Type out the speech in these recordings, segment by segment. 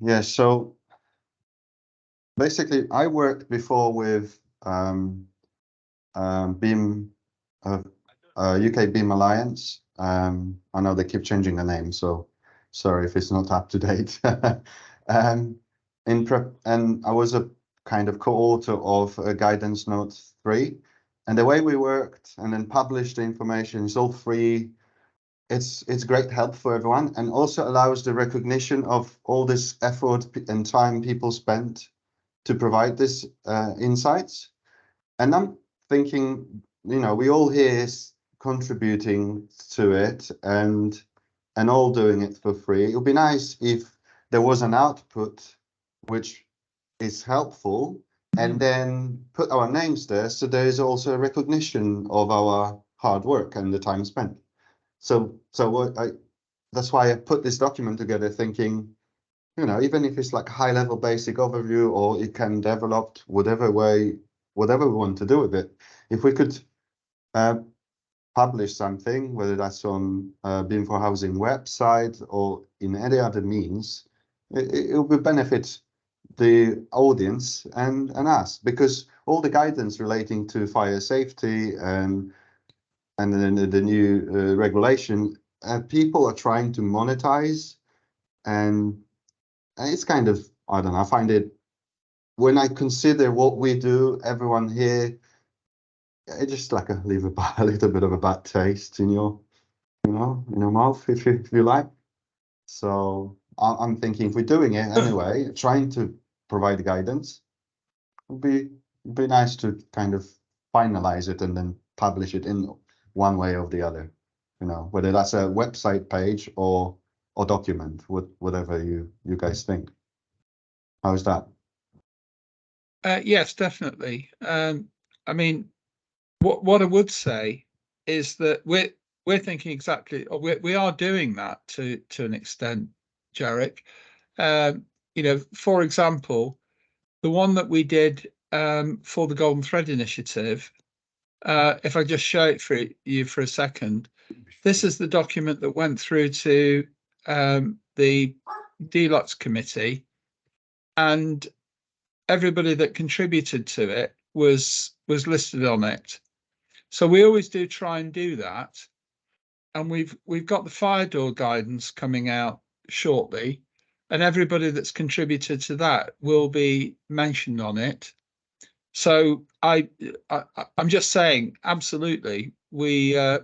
Yeah, so basically I worked before with BIM, UK BIM Alliance. I know they keep changing the name, so sorry if it's not up to date. And I was a kind of co-author of Guidance Note 3. And the way we worked and then published the information is all free. It's great help for everyone, and also allows the recognition of all this effort and time people spent to provide this insights. And I'm thinking, we all here is contributing to it and all doing it for free. It would be nice if there was an output which is helpful, and then put our names there, so there is also a recognition of our hard work and the time spent. So that's why I put this document together, thinking, even if it's like high level basic overview, or it can develop whatever way, whatever we want to do with it. If we could publish something, whether that's on BIM4Housing website or in any other means, it will benefit the audience and us, because all the guidance relating to fire safety and then the new regulation, people are trying to monetize, and it's kind of, I don't know, I find it, when I consider what we do, everyone here, it just like leave a little bit of a bad taste in your, in your mouth, if you like. So I'm thinking, if we're doing it anyway, trying to provide guidance, it'd be nice to kind of finalize it and then publish it in one way or the other. Whether that's a website page or document, whatever you guys think. How's that? Yes, definitely. I mean, what I would say is that we're thinking exactly, or we are doing that to an extent, Jarek. For example, the one that we did for the Golden Thread Initiative, if I just show it for you for a second, this is the document that went through to the Deluxe Committee, and everybody that contributed to it was listed on it. So we always do try and do that. And we've got the fire door guidance coming out shortly, and everybody that's contributed to that will be mentioned on it. So I'm just saying, absolutely, I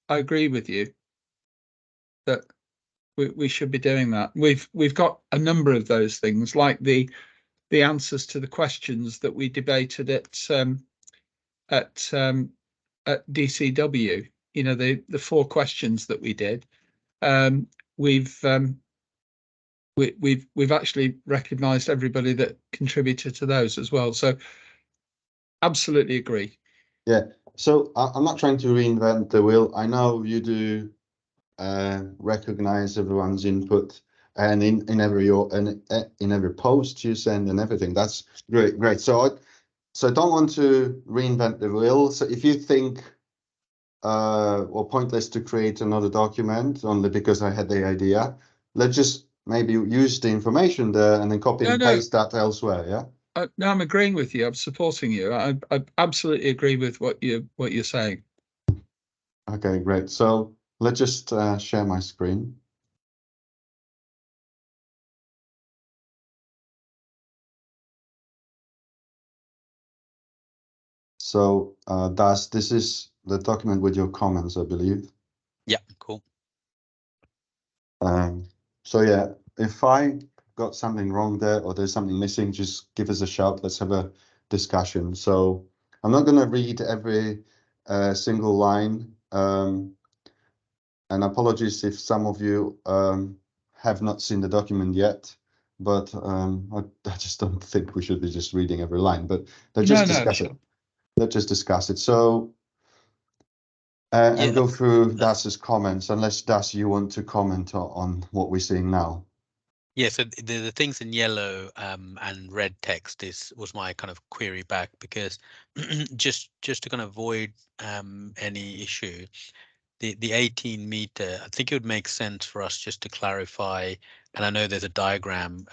agree with you that we should be doing that. We've got a number of those things, like the answers to the questions that we debated at DCW. The 4 questions that we did. We've actually recognised everybody that contributed to those as well. So absolutely agree. Yeah. So I'm not trying to reinvent the wheel. I know you do recognize everyone's input, and in every post you send and everything. That's great. So I don't want to reinvent the wheel. So if you think or pointless to create another document only because I had the idea, let's just maybe use the information there and then copy and paste that elsewhere. Yeah. No, I'm agreeing with you. I'm supporting you. I absolutely agree with what you're saying. Okay, great. So let's just share my screen. So this is the document with your comments, I believe. Yeah, cool. So yeah, if I got something wrong there or there's something missing, just give us a shout. Let's have a discussion. So I'm not going to read every single line. And apologies if some of you have not seen the document yet, but I just don't think we should be just reading every line. But let's just discuss it. Let's just discuss it. So and go through Das's comments, unless Das, you want to comment on what we're seeing now. Yeah, so the things in yellow and red text was my kind of query back, because just to kind of avoid any issue, the 18 meter, I think it would make sense for us just to clarify, and I know there's a diagram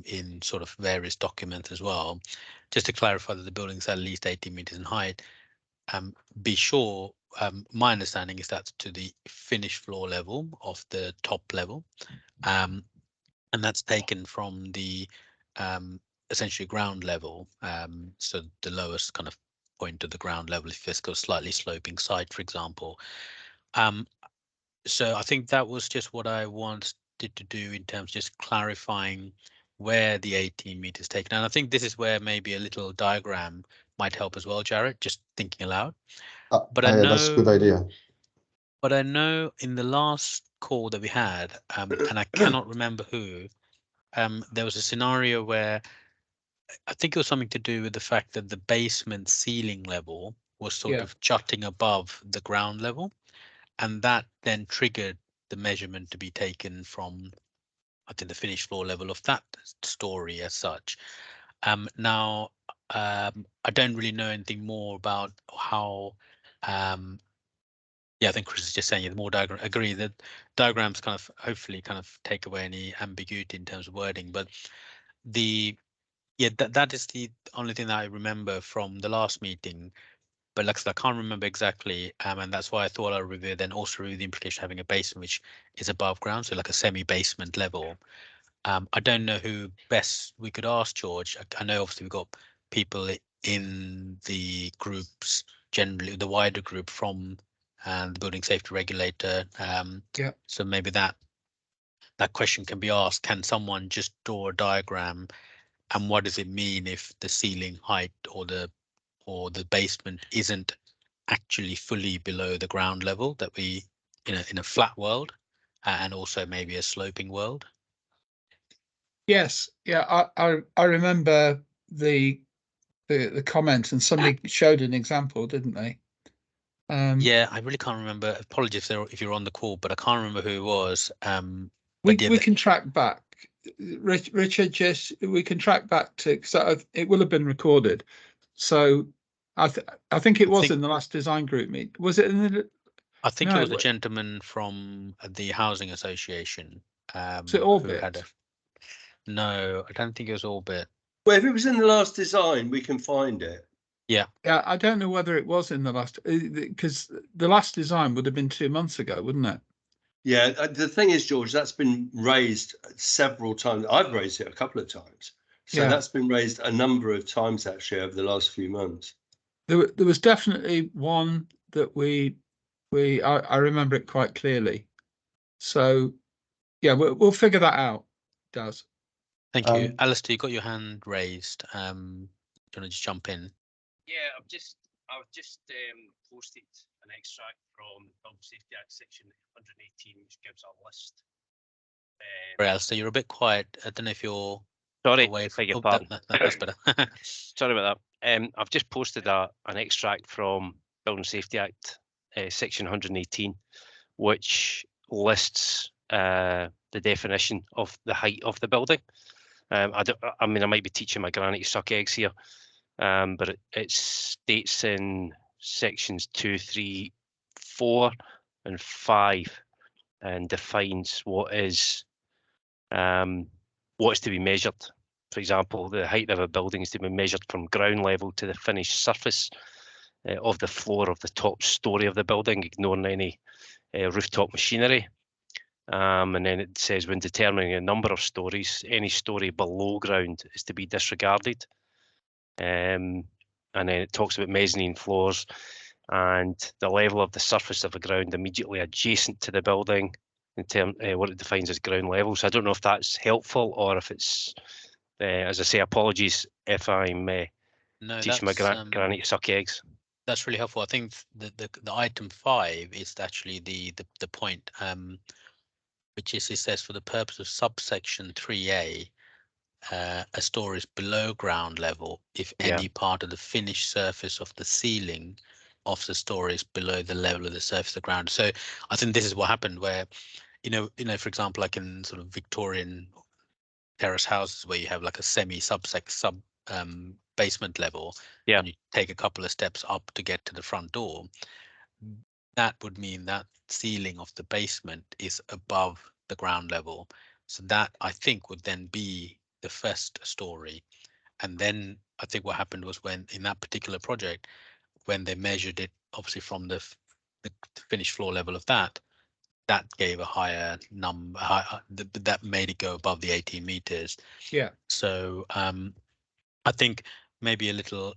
in sort of various documents as well, just to clarify that the building's at least 18 meters in height. Be sure, my understanding is that's to the finished floor level of the top level, and that's taken from the essentially ground level, so the lowest kind of point of the ground level if it's got a slightly sloping side, for example. So I think that was just what I wanted to do in terms of just clarifying where the 18 meters taken. And I think this is where maybe a little diagram might help as well, Jared, just thinking aloud. But I know that's a good idea. But I know in the last call that we had, and I cannot remember who, there was a scenario where I think it was something to do with the fact that the basement ceiling level was sort of jutting above the ground level. And that then triggered the measurement to be taken from, I think, the finished floor level of that story as such. Now, I don't really know anything more about how. Yeah, I think Chris is just saying the more diagram. Agree that diagrams kind of hopefully kind of take away any ambiguity in terms of wording, but that is the only thing that I remember from the last meeting. But like I said, I can't remember exactly, and that's why I thought I'd review then also review the implication of having a basement which is above ground, so like a semi-basement level. I don't know who best we could ask, George. I know obviously we've got people in the groups, generally the wider group from the building safety regulator. So maybe that question can be asked: can someone just draw a diagram, and what does it mean if the ceiling height or the basement isn't actually fully below the ground level, that we in a flat world, and also maybe a sloping world? Yes, yeah, I remember the comment, and somebody showed an example, didn't they? Yeah, I really can't remember. Apologies if you're on the call, but I can't remember who it was. We can track back. Richard, just we can track back to, so it will have been recorded. So I think it was in the last design group meet. Was it in the? I think it was a gentleman from the housing association. Was it Orbit? No, I don't think it was Orbit. Well, if it was in the last design, we can find it. Yeah, I don't know whether it was in the last, because the last design would have been 2 months ago, wouldn't it? Yeah, the thing is, George, that's been raised several times. I've raised it a couple of times. So that's been raised a number of times actually over the last few months. There was definitely one that I remember it quite clearly. So yeah, we'll figure that out, Daz. Thank you. Alistair, you got your hand raised. Do you want to just jump in? Yeah, I've just posted an extract from Building Safety Act section 118, which gives a list. Sorry, Alistair, you're a bit quiet. I don't know if you're away. Beg your pardon. That's better. Sorry about that. I've just posted an extract from Building Safety Act section 118, which lists the definition of the height of the building. I mean, I might be teaching my granny to suck eggs here, but it states in sections 2, 3, 4, and 5, and defines what's to be measured. For example, the height of a building is to be measured from ground level to the finished surface of the floor of the top story of the building, ignoring any rooftop machinery. And then it says, when determining a number of stories, any story below ground is to be disregarded. And then it talks about mezzanine floors and the level of the surface of the ground immediately adjacent to the building, in terms what it defines as ground level. So I don't know if that's helpful, or if it's, as I say, apologies if I'm teaching my granny to suck eggs. That's really helpful. I think the item 5 is actually the point, which is, it says, for the purpose of subsection 3A, a story is below ground level if any part of the finished surface of the ceiling of the story is below the level of the surface of the ground. So I think this is what happened, where for example, like in sort of Victorian terrace houses where you have like a semi sub basement level, and you take a couple of steps up to get to the front door. that would mean that ceiling of the basement is above the ground level. So that I think would then be the first story. And then I think what happened was when in that particular project, when they measured it, obviously from the finished floor level of that gave a higher number, that made it go above the 18 meters. Yeah. So I think maybe a little,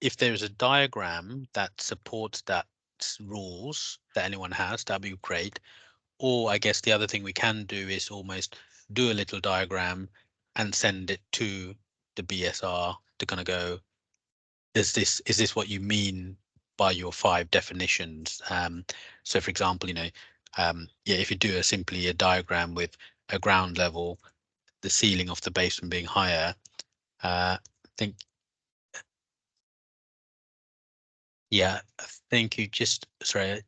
if there's a diagram that supports that rules that anyone has, that'd be great. Or I guess the other thing we can do is almost do a little diagram and send it to the BSR to kind of go, is this what you mean by your 5 definitions? So for example, yeah, if you do simply a diagram with a ground level, the ceiling of the basement being higher, I think, yeah, I think you just, sorry,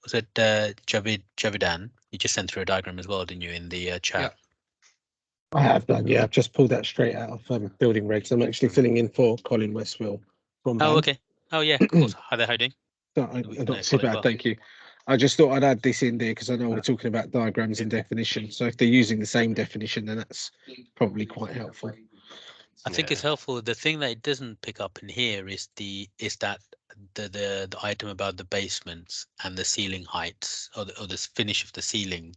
was it Javidan? You just sent through a diagram as well, didn't you, in the chat? I have done, yeah. I've just pulled that straight out of building regs. I'm actually filling in for Colin Westfield from Oh, BAM. okay. Oh, yeah, of course. Hi there, how are you doing? Not too bad, thank you. I just thought I'd add this in there because I know we're talking about diagrams and definitions. So if they're using the same definition, then that's probably quite helpful. I think it's helpful. The thing that it doesn't pick up in here is that the item about the basements and the ceiling heights or the finish of the ceiling.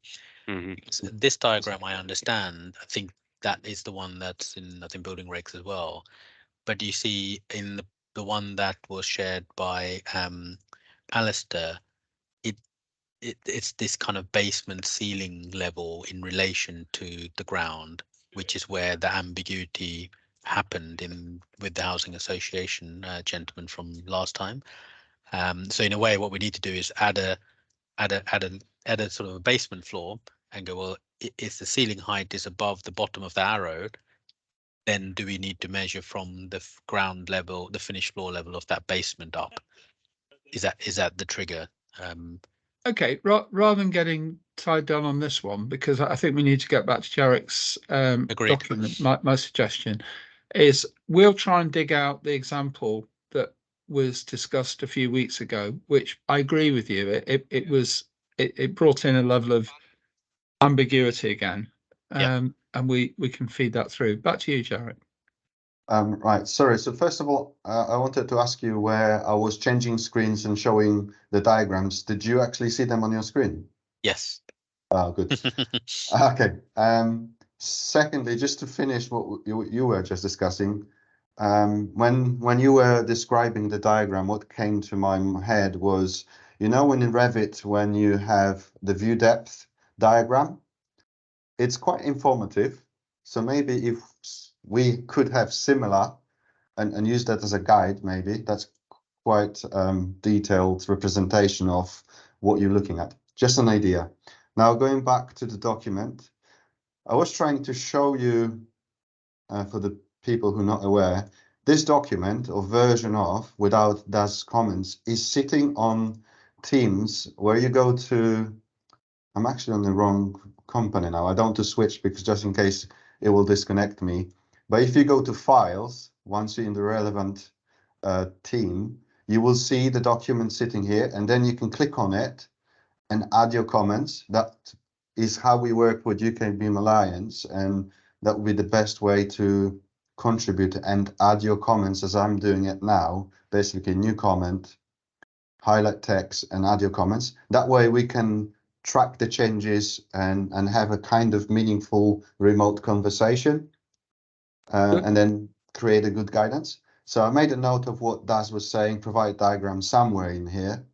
So this diagram I understand. I think that is the one that's in, I think, building regs as well. But you see in the one that was shared by Alistair, it's this kind of basement ceiling level in relation to the ground, which is where the ambiguity happened with the housing association gentleman from last time. So in a way, what we need to do is add a sort of a basement floor and go, well, if the ceiling height is above the bottom of the arrow, then do we need to measure from the ground level, the finished floor level of that basement up? Is that the trigger? Okay, rather than getting tied down on this one, because I think we need to get back to Jarek's document. My suggestion is we'll try and dig out the example that was discussed a few weeks ago, which I agree with you. It brought in a level of ambiguity again, and we can feed that through. Back to you, Jarek. Right, sorry. So first of all, I wanted to ask you where I was changing screens and showing the diagrams. Did you actually see them on your screen? Yes. Oh, good. Okay. Secondly, just to finish what you were just discussing, when you were describing the diagram, what came to my head was, when in Revit, when you have the view depth diagram, it's quite informative. So maybe if we could have similar and use that as a guide, maybe that's quite detailed representation of what you're looking at. Just an idea. Now, going back to the document, I was trying to show you, for the people who are not aware, this document or version of, without DAS comments, is sitting on Teams where you go to, I'm actually on the wrong company now. I don't want to switch because just in case it will disconnect me. But if you go to files, once you're in the relevant team, you will see the document sitting here, and then you can click on it and add your comments. That is how we work with UK BIM Alliance, and that would be the best way to contribute and add your comments as I'm doing it now. Basically, new comment, highlight text, and add your comments. That way we can track the changes and have a kind of meaningful remote conversation, and then create a good guidance. So I made a note of what Daz was saying, provide diagram somewhere in here,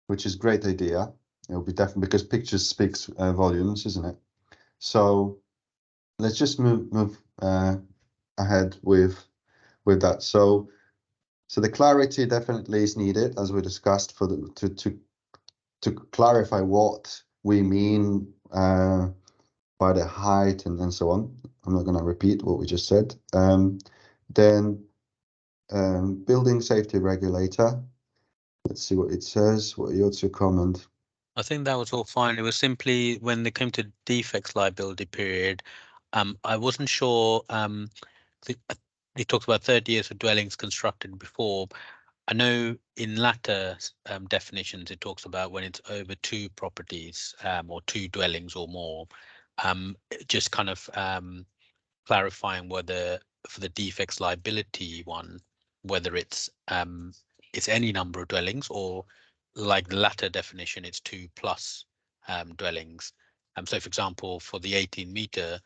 which is a great idea. It'll be definitely, because pictures speaks volumes, isn't it? So let's just move ahead with that. So the clarity definitely is needed, as we discussed, for to clarify what we mean by the height and so on. I'm not going to repeat what we just said. Then building safety regulator. Let's see what it says. What's your comment? I think that was all fine. It was simply when they came to defects liability period, I wasn't sure. They talked about 30 years for dwellings constructed before. I know in latter definitions, it talks about when it's over 2 properties or 2 dwellings or more. Just kind of clarifying whether for the defects liability one, whether it's any number of dwellings, or like the latter definition, it's 2 plus dwellings. So for example, for the 18-meter,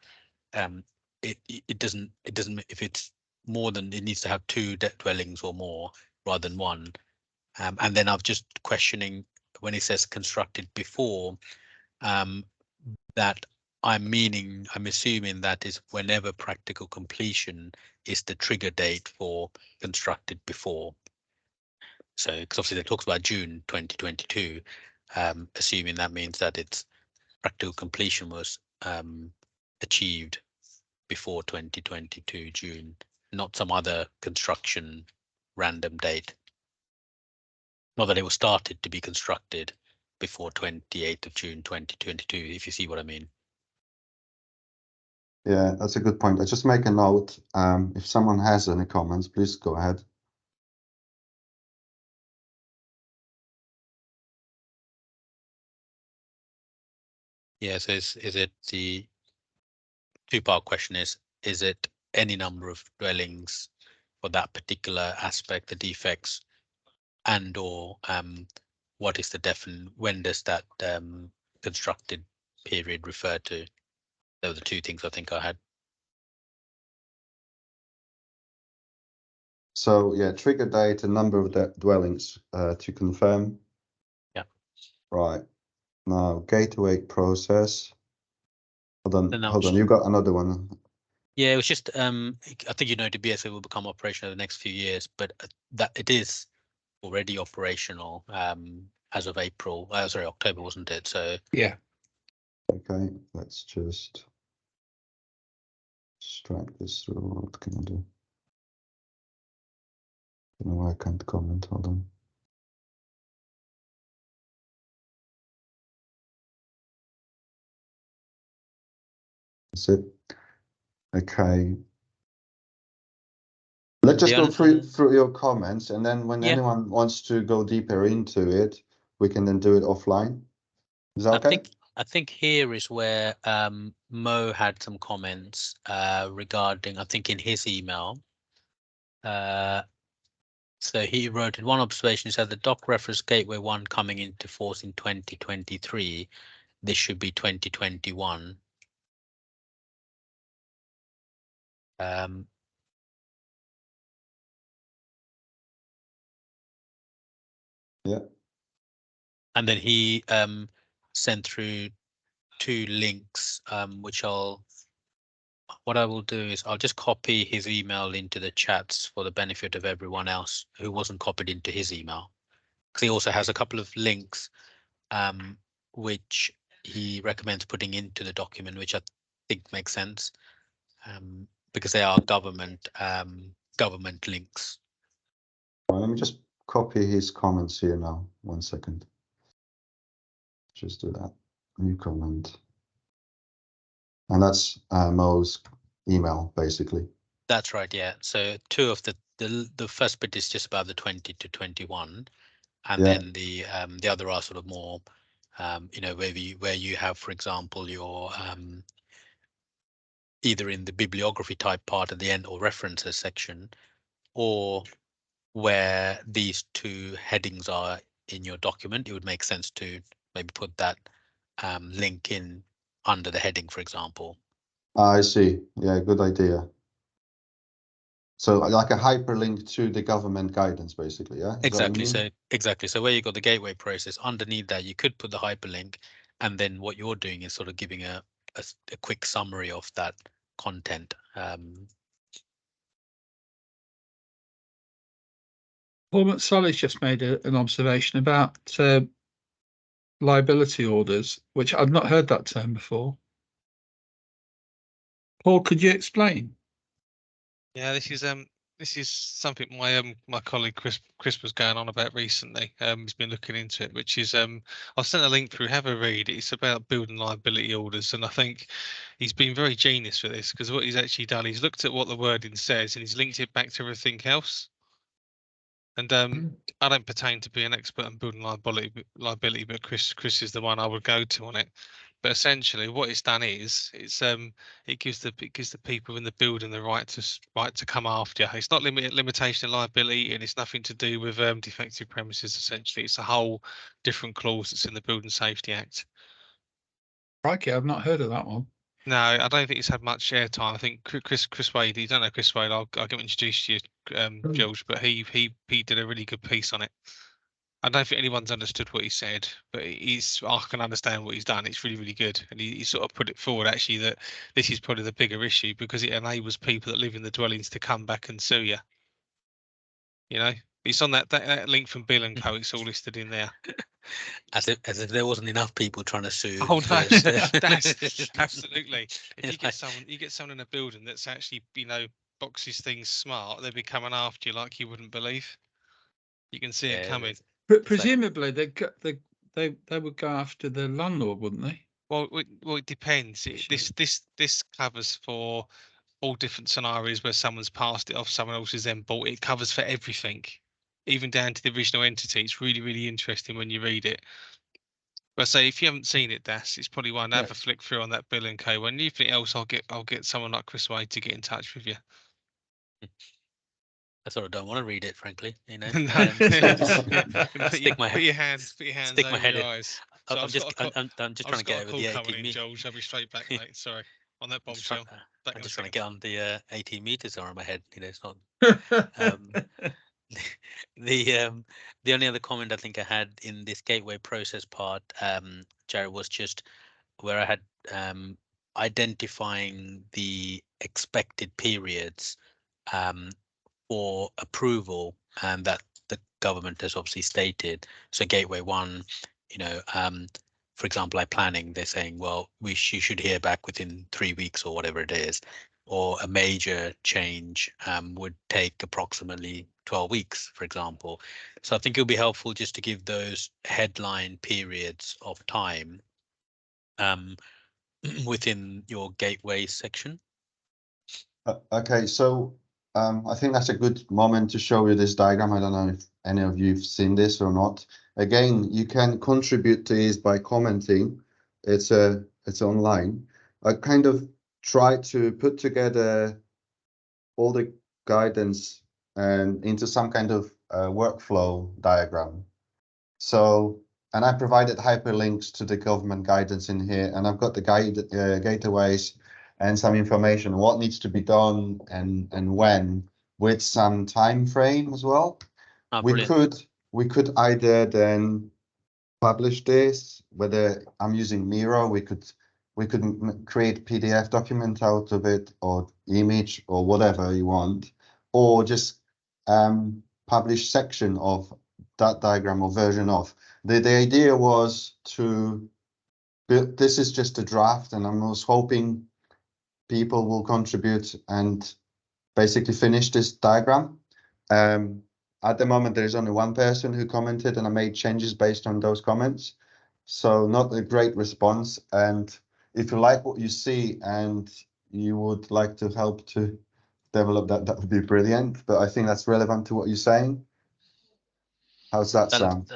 it doesn't if it's more than, it needs to have 2 dwellings or more rather than 1. And then I'm just questioning when it says constructed before, that I'm assuming that is whenever practical completion is the trigger date for constructed before. So, because obviously it talks about June 2022, assuming that means that it's practical completion was achieved before 2022 June, not some other construction random date. Not that it was started to be constructed before 28th of June 2022, if you see what I mean. Yeah, that's a good point. I just make a note. If someone has any comments, please go ahead. Yeah, so is it the 2-part question is it any number of dwellings for that particular aspect, the defects, and or what is the when does that constructed period refer to? Those are the 2 things I think I had. So yeah, trigger date, a number of dwellings to confirm. Yeah. Right. Now gateway process. Hold Then on. You got another one. Yeah, it was just I think the BSA will become operational in the next few years, but that it is already operational as of April. Sorry, October, wasn't it? So Yeah. Okay, let's just drag this through. What can I do? No, I can't comment. Hold on. That's it. Okay. Let's just go through your comments, and then when anyone wants to go deeper into it, we can then do it offline. Is that okay? I think here is where Mo had some comments regarding, I think in his email. So he wrote in one observation, he said the doc reference gateway 1 coming into force in 2023. This should be 2021. Yeah. And then he sent through 2 links, which what I will do is I'll just copy his email into the chats for the benefit of everyone else who wasn't copied into his email. Because he also has a couple of links which he recommends putting into the document, which I think makes sense, because they are government links. Well, let me just copy his comments here now. 1 second. Just do that. New comment. And that's Mo's email, basically. That's right, yeah. So 2 of the first bit is just about the 20 to 21, and then the other are sort of more, where you have, for example, your either in the bibliography type part at the end or references section, or where these 2 headings are in your document. It would make sense to maybe put that link in under the heading, for example. I see. Yeah, good idea. So like a hyperlink to the government guidance, basically, yeah? Exactly. So exactly. So where you got the gateway process, underneath that, you could put the hyperlink, and then what you're doing is sort of giving a quick summary of that content. Paul Solly's just made an observation about liability orders, which I've not heard that term before. Paul, could you explain? Yeah, this is something my colleague Chris was going on about recently. He's been looking into it, which is I've sent a link through. Have a read. It's about building liability orders, and I think he's been very genius for this, because what he's actually done, he's looked at what the wording says and he's linked it back to everything else. And I don't pertain to be an expert in building liability, but Chris is the one I would go to on it. But essentially, what it's done is it gives the people in the building the right to come after you. It's not limitation of liability, and it's nothing to do with defective premises. Essentially, it's a whole different clause that's in the Building Safety Act. Crikey, I've not heard of that one. No, I don't think it's had much airtime. I think Chris Wade. You don't know Chris Wade. I'll get him introduced to you, George. But he did a really good piece on it. I don't think anyone's understood what he said, but I can understand what he's done. It's really, really good. And he sort of put it forward, actually, that this is probably the bigger issue because it enables people that live in the dwellings to come back and sue you. You know, it's on that link from Bill and Co. It's all listed in there. As if there wasn't enough people trying to sue. Oh, no, first. that's absolutely. If you get someone in a building that's actually, boxes things smart, they'll be coming after you like you wouldn't believe. You can see it coming. But presumably they would go after the landlord, wouldn't they? Well, it depends. This covers for all different scenarios where someone's passed it off, someone else has then bought it. It covers for everything, even down to the original entity. It's really, really interesting when you read it. But say if you haven't seen it, Das, it's probably one to have a flick through on that Bill and Co. When anything else, I'll get someone like Chris Wade to get in touch with you. I sort of don't want to read it, frankly. Put your hands stick my over head your in. eyes. So So I'm just trying to get over the 18 meters. George, I'll be straight back, mate. Sorry, on that bombshell. I'm just trying to get on the 18 meters around my head. It's not. The only other comment I think I had in this gateway process part, Jared, was just where I had identifying the expected periods for approval, and that the government has obviously stated. So gateway 1, for example, like planning, they're saying, well, you should hear back within 3 weeks or whatever it is, or a major change would take approximately 12 weeks, for example. So I think it'll be helpful just to give those headline periods of time within your gateway section. Okay, so I think that's a good moment to show you this diagram. I don't know if any of you have seen this or not. Again, you can contribute to this by commenting. It's online. I kind of try to put together all the guidance into some kind of workflow diagram. So, and I provided hyperlinks to the government guidance in here, and I've got the gateways and some information what needs to be done and when, with some time frame as well. We could either then publish this, whether I'm using Miro, we could create PDF document out of it, or image, or whatever you want, or just publish section of that diagram or version of. The idea was to build, this is just a draft, and I was hoping people will contribute and basically finish this diagram. At the moment, there's only one person who commented, and I made changes based on those comments. So not a great response. And if you like what you see and you would like to help to develop that, that would be brilliant. But I think that's relevant to what you're saying. How's that sound?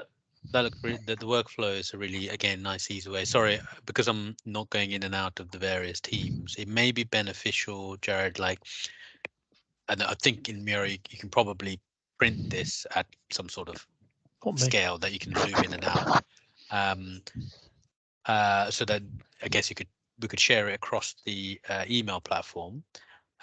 That looks great. The workflow is a really, again, nice, easy way. Sorry, because I'm not going in and out of the various teams. It may be beneficial, Jared, and I think in Miro, you can probably print this at some sort of scale that you can zoom in and out. So that I guess we could share it across the email platform,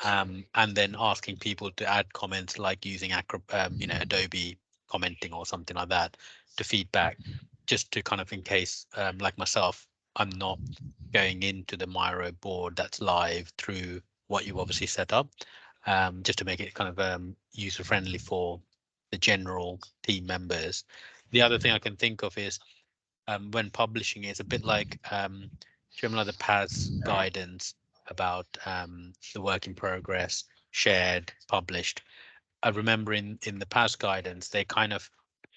and then asking people to add comments, like using Adobe commenting or something like that to feedback, just to kind of, in case like myself, I'm not going into the Miro board that's live through what you've obviously set up, just to make it kind of user friendly for the general team members. The other thing I can think of is when publishing, it's a bit like the PAS guidance about the work in progress, shared, published. I remember in the PAS guidance, they kind of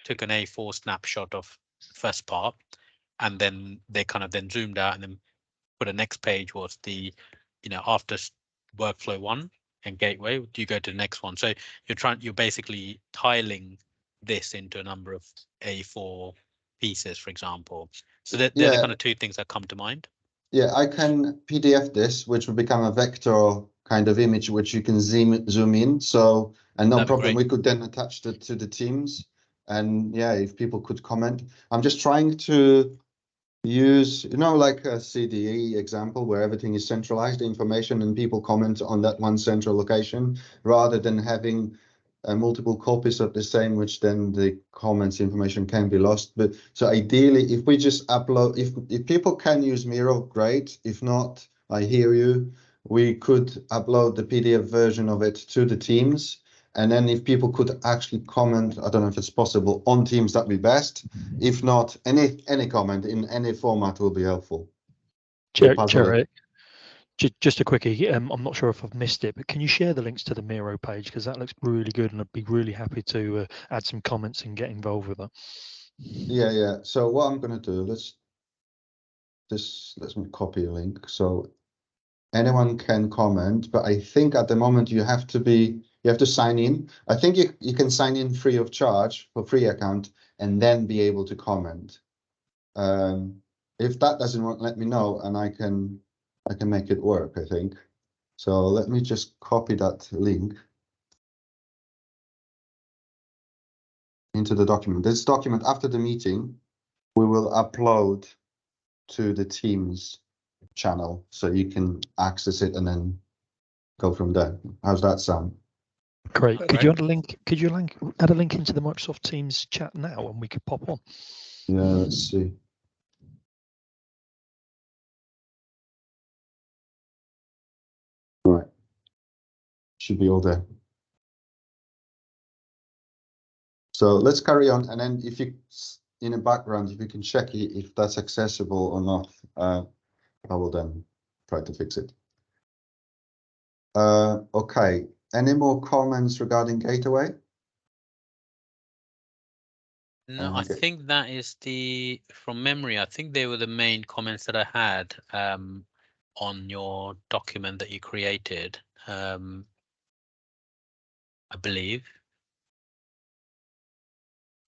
took an A4 snapshot of the first part, and then they kind of then zoomed out and then put the next page was the, after workflow 1 and gateway, do you go to the next one? So you're basically tiling this into a number of A4 pieces, for example. So they're the kind of two things that come to mind. Yeah, I can PDF this, which will become a vector kind of image, which you can zoom in. So, and no problem, we could then attach it to the Teams. And yeah, if people could comment, I'm just trying to use, like a CDE example where everything is centralized information and people comment on that one central location rather than having multiple copies of the same, which then the comments information can be lost. But so ideally, if we just upload, if people can use Miro, great. If not, I hear you. We could upload the PDF version of it to the Teams. And then if people could actually comment, I don't know if it's possible on Teams, that'd be best. If not, any comment in any format will be helpful. Jerry, just a quickie. I'm not sure if I've missed it, but can you share the links to the Miro page, because that looks really good, and I'd be really happy to add some comments and get involved with that. Yeah. So what I'm going to do, let's me copy a link so anyone can comment. But I think at the moment you have to sign in. I think you can sign in free of charge for free account and then be able to comment. If that doesn't work, let me know and I can make it work, I think. So let me just copy that link into the document. This document, after the meeting, we will upload to the Teams channel so you can access it and then go from there. How's that sound? Great. Could you add a link? Could you add a link into the Microsoft Teams chat now, and we could pop on? Yeah, let's see. Right. Should be all there. So let's carry on, and then if you, in the background, if you can check if that's accessible or not, I will then try to fix it. Okay. Any more comments regarding Gateway? No, I think that is from memory, I think they were the main comments that I had on your document that you created, I believe.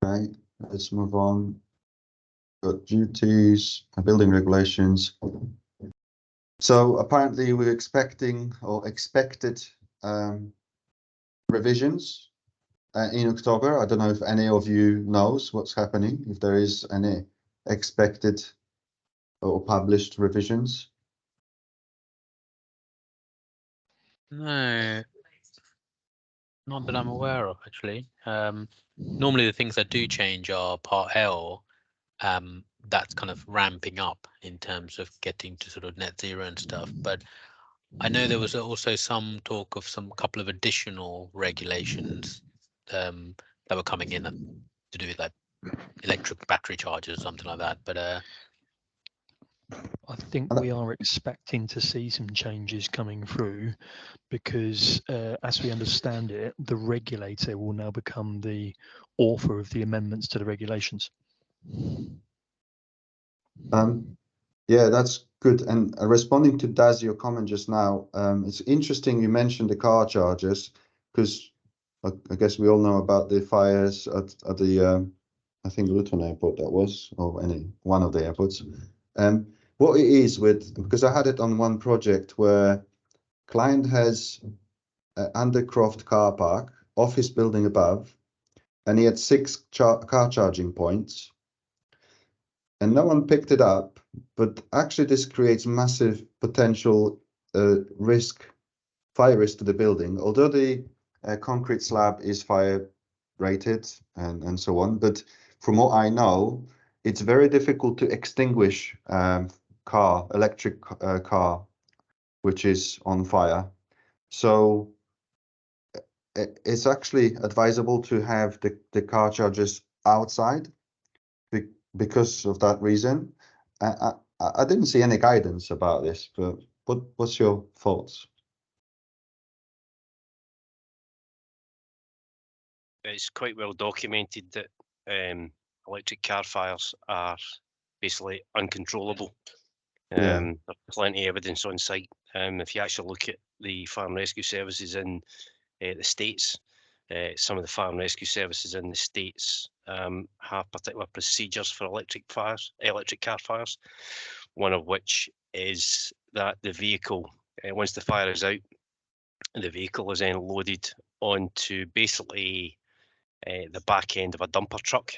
Okay, let's move on. Got duties, building regulations. So apparently we're expecting or expected revisions in October. I don't know if any of you knows what's happening, if there is any expected or published revisions. No, not that I'm aware of, actually. Normally the things that do change are Part L. That's kind of ramping up in terms of getting to sort of net zero and stuff. But I know there was also some talk of some couple of additional regulations that were coming in to do with like electric battery chargers or something like that. But I think we are expecting to see some changes coming through because, as we understand it, the regulator will now become the author of the amendments to the regulations. Yeah, that's good. And responding to Daz, your comment just now, it's interesting you mentioned the car chargers because I guess we all know about the fires at the I think Luton Airport that was, or one of the airports. What it is because I had it on one project where client has Undercroft car park, office building above, and he had 6 car charging points. And no one picked it up, but actually this creates massive potential fire risk to the building. Although the concrete slab is fire rated and so on, but from what I know, it's very difficult to extinguish electric car, which is on fire. So it's actually advisable to have the car chargers outside because of that reason. I didn't see any guidance about this, but what's your thoughts? It's quite well documented that electric car fires are basically uncontrollable. There's plenty of evidence on site. If you actually look at the fire and rescue services in the States, some of the fire and rescue services in the States have particular procedures for electric car fires. One of which is that the vehicle, once the fire is out, the vehicle is then loaded onto basically the back end of a dumper truck.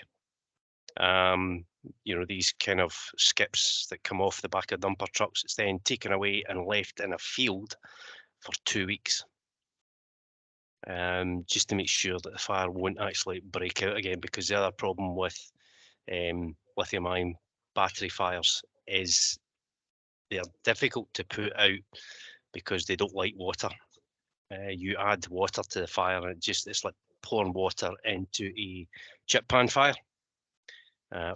You know, these kind of skips that come off the back of dumper trucks. It's then taken away and left in a field for 2 weeks. Just to make sure that the fire won't actually break out again, because the other problem with lithium-ion battery fires is they're difficult to put out because they don't like water. You add water to the fire and it's like pouring water into a chip pan fire,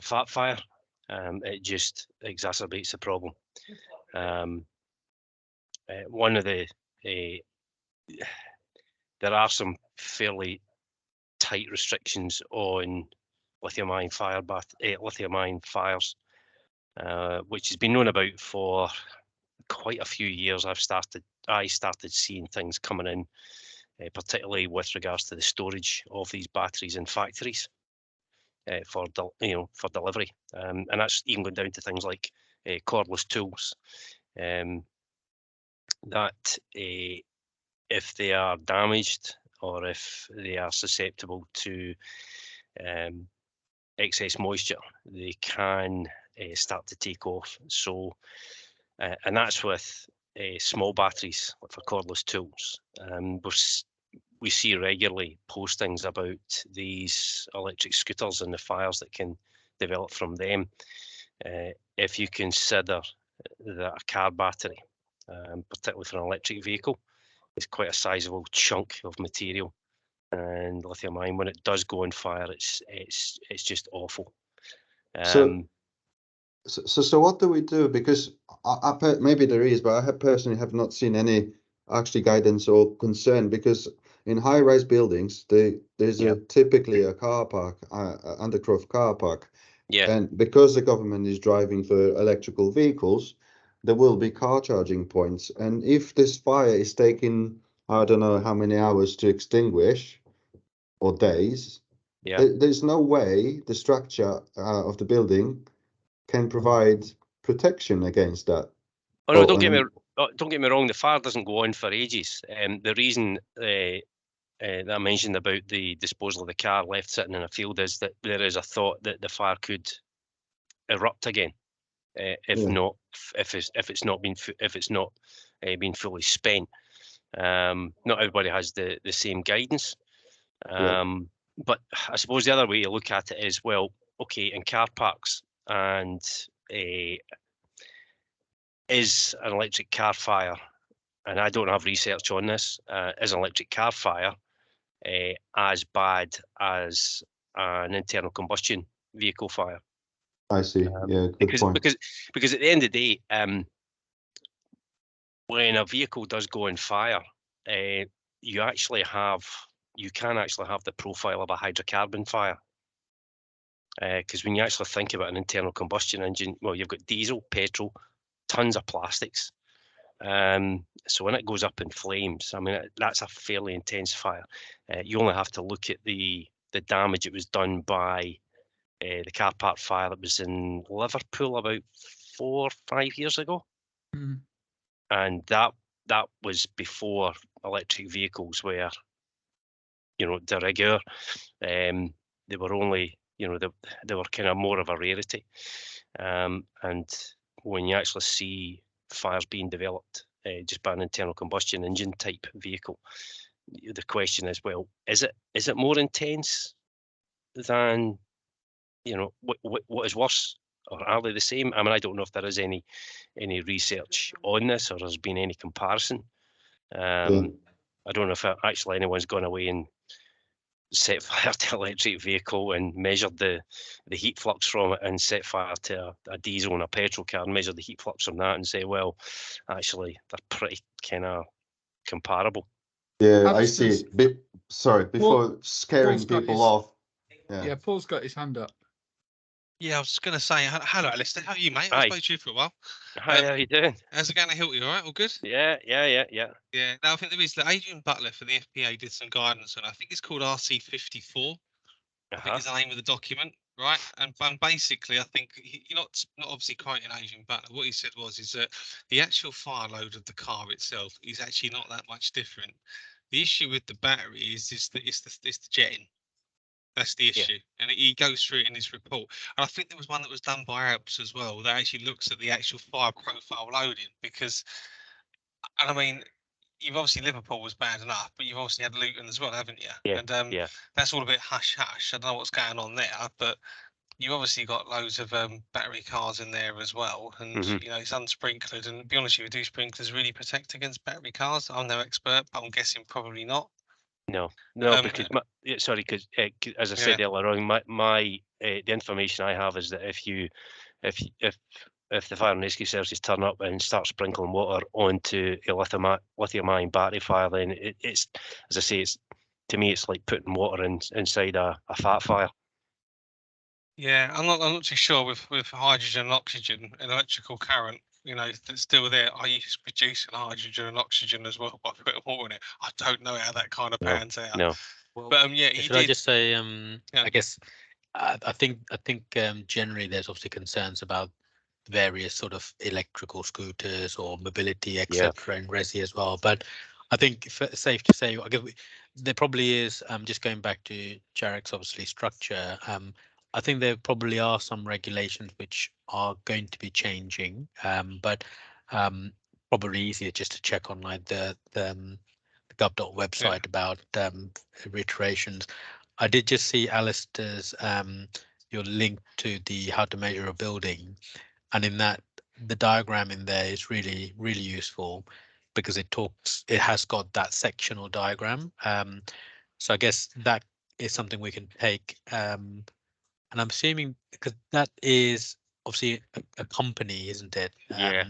fat fire. It just exacerbates the problem. One of the there are some fairly tight restrictions on lithium-ion fires, which has been known about for quite a few years. I started seeing things coming in, particularly with regards to the storage of these batteries in factories for delivery, and that's even going down to things like cordless tools. That if they are damaged or if they are susceptible to excess moisture, they can start to take off. So, and that's with small batteries for cordless tools. We see regularly postings about these electric scooters and the fires that can develop from them. If you consider that a car battery, particularly for an electric vehicle, is quite a sizable chunk of material, and lithium ion, when it does go on fire, it's just awful. So what do we do? Because maybe there is, but I personally have not seen any actually guidance or concern, because in high-rise buildings, there's typically a car park, undergrowth car park. Yeah. And because the government is driving for electrical vehicles, there will be car charging points. And if this fire is taking, I don't know how many hours to extinguish, or days, there's no way the structure of the building can provide protection against that. Oh no, don't get me wrong. The fire doesn't go on for ages. The reason that I mentioned about the disposal of the car left sitting in a field is that there is a thought that the fire could erupt again, if it's not been fully spent. Not everybody has the same guidance. But I suppose the other way to look at it is, well, okay, in car parks, and is an electric car fire, and I don't have research on this, is an electric car fire as bad as an internal combustion vehicle fire? I see. Yeah, good point. Because at the end of the day, when a vehicle does go on fire, you can actually have the profile of a hydrocarbon fire. Because when you actually think about an internal combustion engine, well, you've got diesel, petrol, tons of plastics. So when it goes up in flames, I mean, that's a fairly intense fire. You only have to look at the damage that was done by the car park fire that was in Liverpool about 4 or 5 years ago. Mm. And that was before electric vehicles were, de rigueur. They were only, they were kind of more of a rarity. And when you actually see fires being developed just by an internal combustion engine type vehicle, the question is, well, is it more intense than, what is worse, or are they the same? I mean, I don't know if there is any research on this, or there's been any comparison. I don't know if actually anyone's gone away and set fire to an electric vehicle and measured the heat flux from it, and set fire to a diesel and a petrol car and measured the heat flux from that and say, well, actually they're pretty kind of comparable. Yeah, I see. Sorry, before scaring Paul's got people his- off. Yeah, Paul's got his hand up. Yeah, I was just going to say, hello, Alistair. How are you, mate? I Hi. spoke to you for a while. Hi, how you doing? How's it going to Hilton? All right, all good? Yeah. Yeah. Now, I think there is that Adrian Butler for the FPA did some guidance on. I think it's called RC54. I think is the name of the document, right? And basically, I think you're not obviously quoting Adrian Butler. What he said is that the actual fire load of the car itself is actually not that much different. The issue with the battery is that it's the jetting. That's the issue, and he goes through it in his report. And I think there was one that was done by Alps as well that actually looks at the actual fire profile loading, because, and I mean, you've obviously Liverpool was bad enough, but you've obviously had Luton as well, haven't you? Yeah, And yeah. that's all a bit hush hush. I don't know what's going on there, but you've obviously got loads of battery cars in there as well, and Mhm. you know it's unsprinkled. And to be honest with you, do sprinklers really protect against battery cars? I'm no expert, but I'm guessing probably not. No, Um, because sorry, because as I Yeah. said earlier on, my the information I have is that if the fire and rescue services turn up and start sprinkling water onto a lithium-ion battery fire, then it's, as I say, it's, to me, it's like putting water inside a fat fire. Yeah, I'm not too sure with hydrogen and oxygen and electrical current, you know, that's still there. Are you producing hydrogen and oxygen as well by putting water in it? I don't know how that kind of No, pans out. no. Well, But yeah, he should I did. just say, Yeah. I guess I think generally there's obviously concerns about various sort of electrical scooters or mobility, etc., in Resi as well. But I think it's safe to say, I guess there probably is. Just going back to Jarek's obviously structure. I think there probably are some regulations which are going to be changing, but probably easier just to check on like the gov.website website about reiterations. I did just see Alistair's your link to the how to measure a building, and in that the diagram in there is really useful because it has got that sectional diagram. So I guess that is something we can take, and I'm assuming because that is obviously a company, isn't it? Yeah.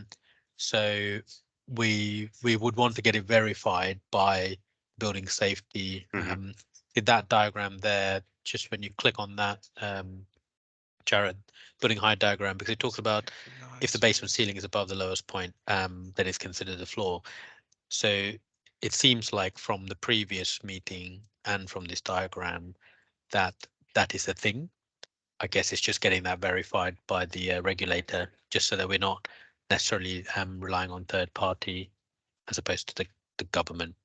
So we would want to get it verified by building safety. Mhm. Did that diagram there, just when you click on that, Jared, building height diagram, because it talks about if the basement ceiling is above the lowest point, then it's considered a floor. So it seems like from the previous meeting and from this diagram that that is a thing. I guess it's just getting that verified by the regulator, just so that we're not necessarily relying on third party as opposed to the government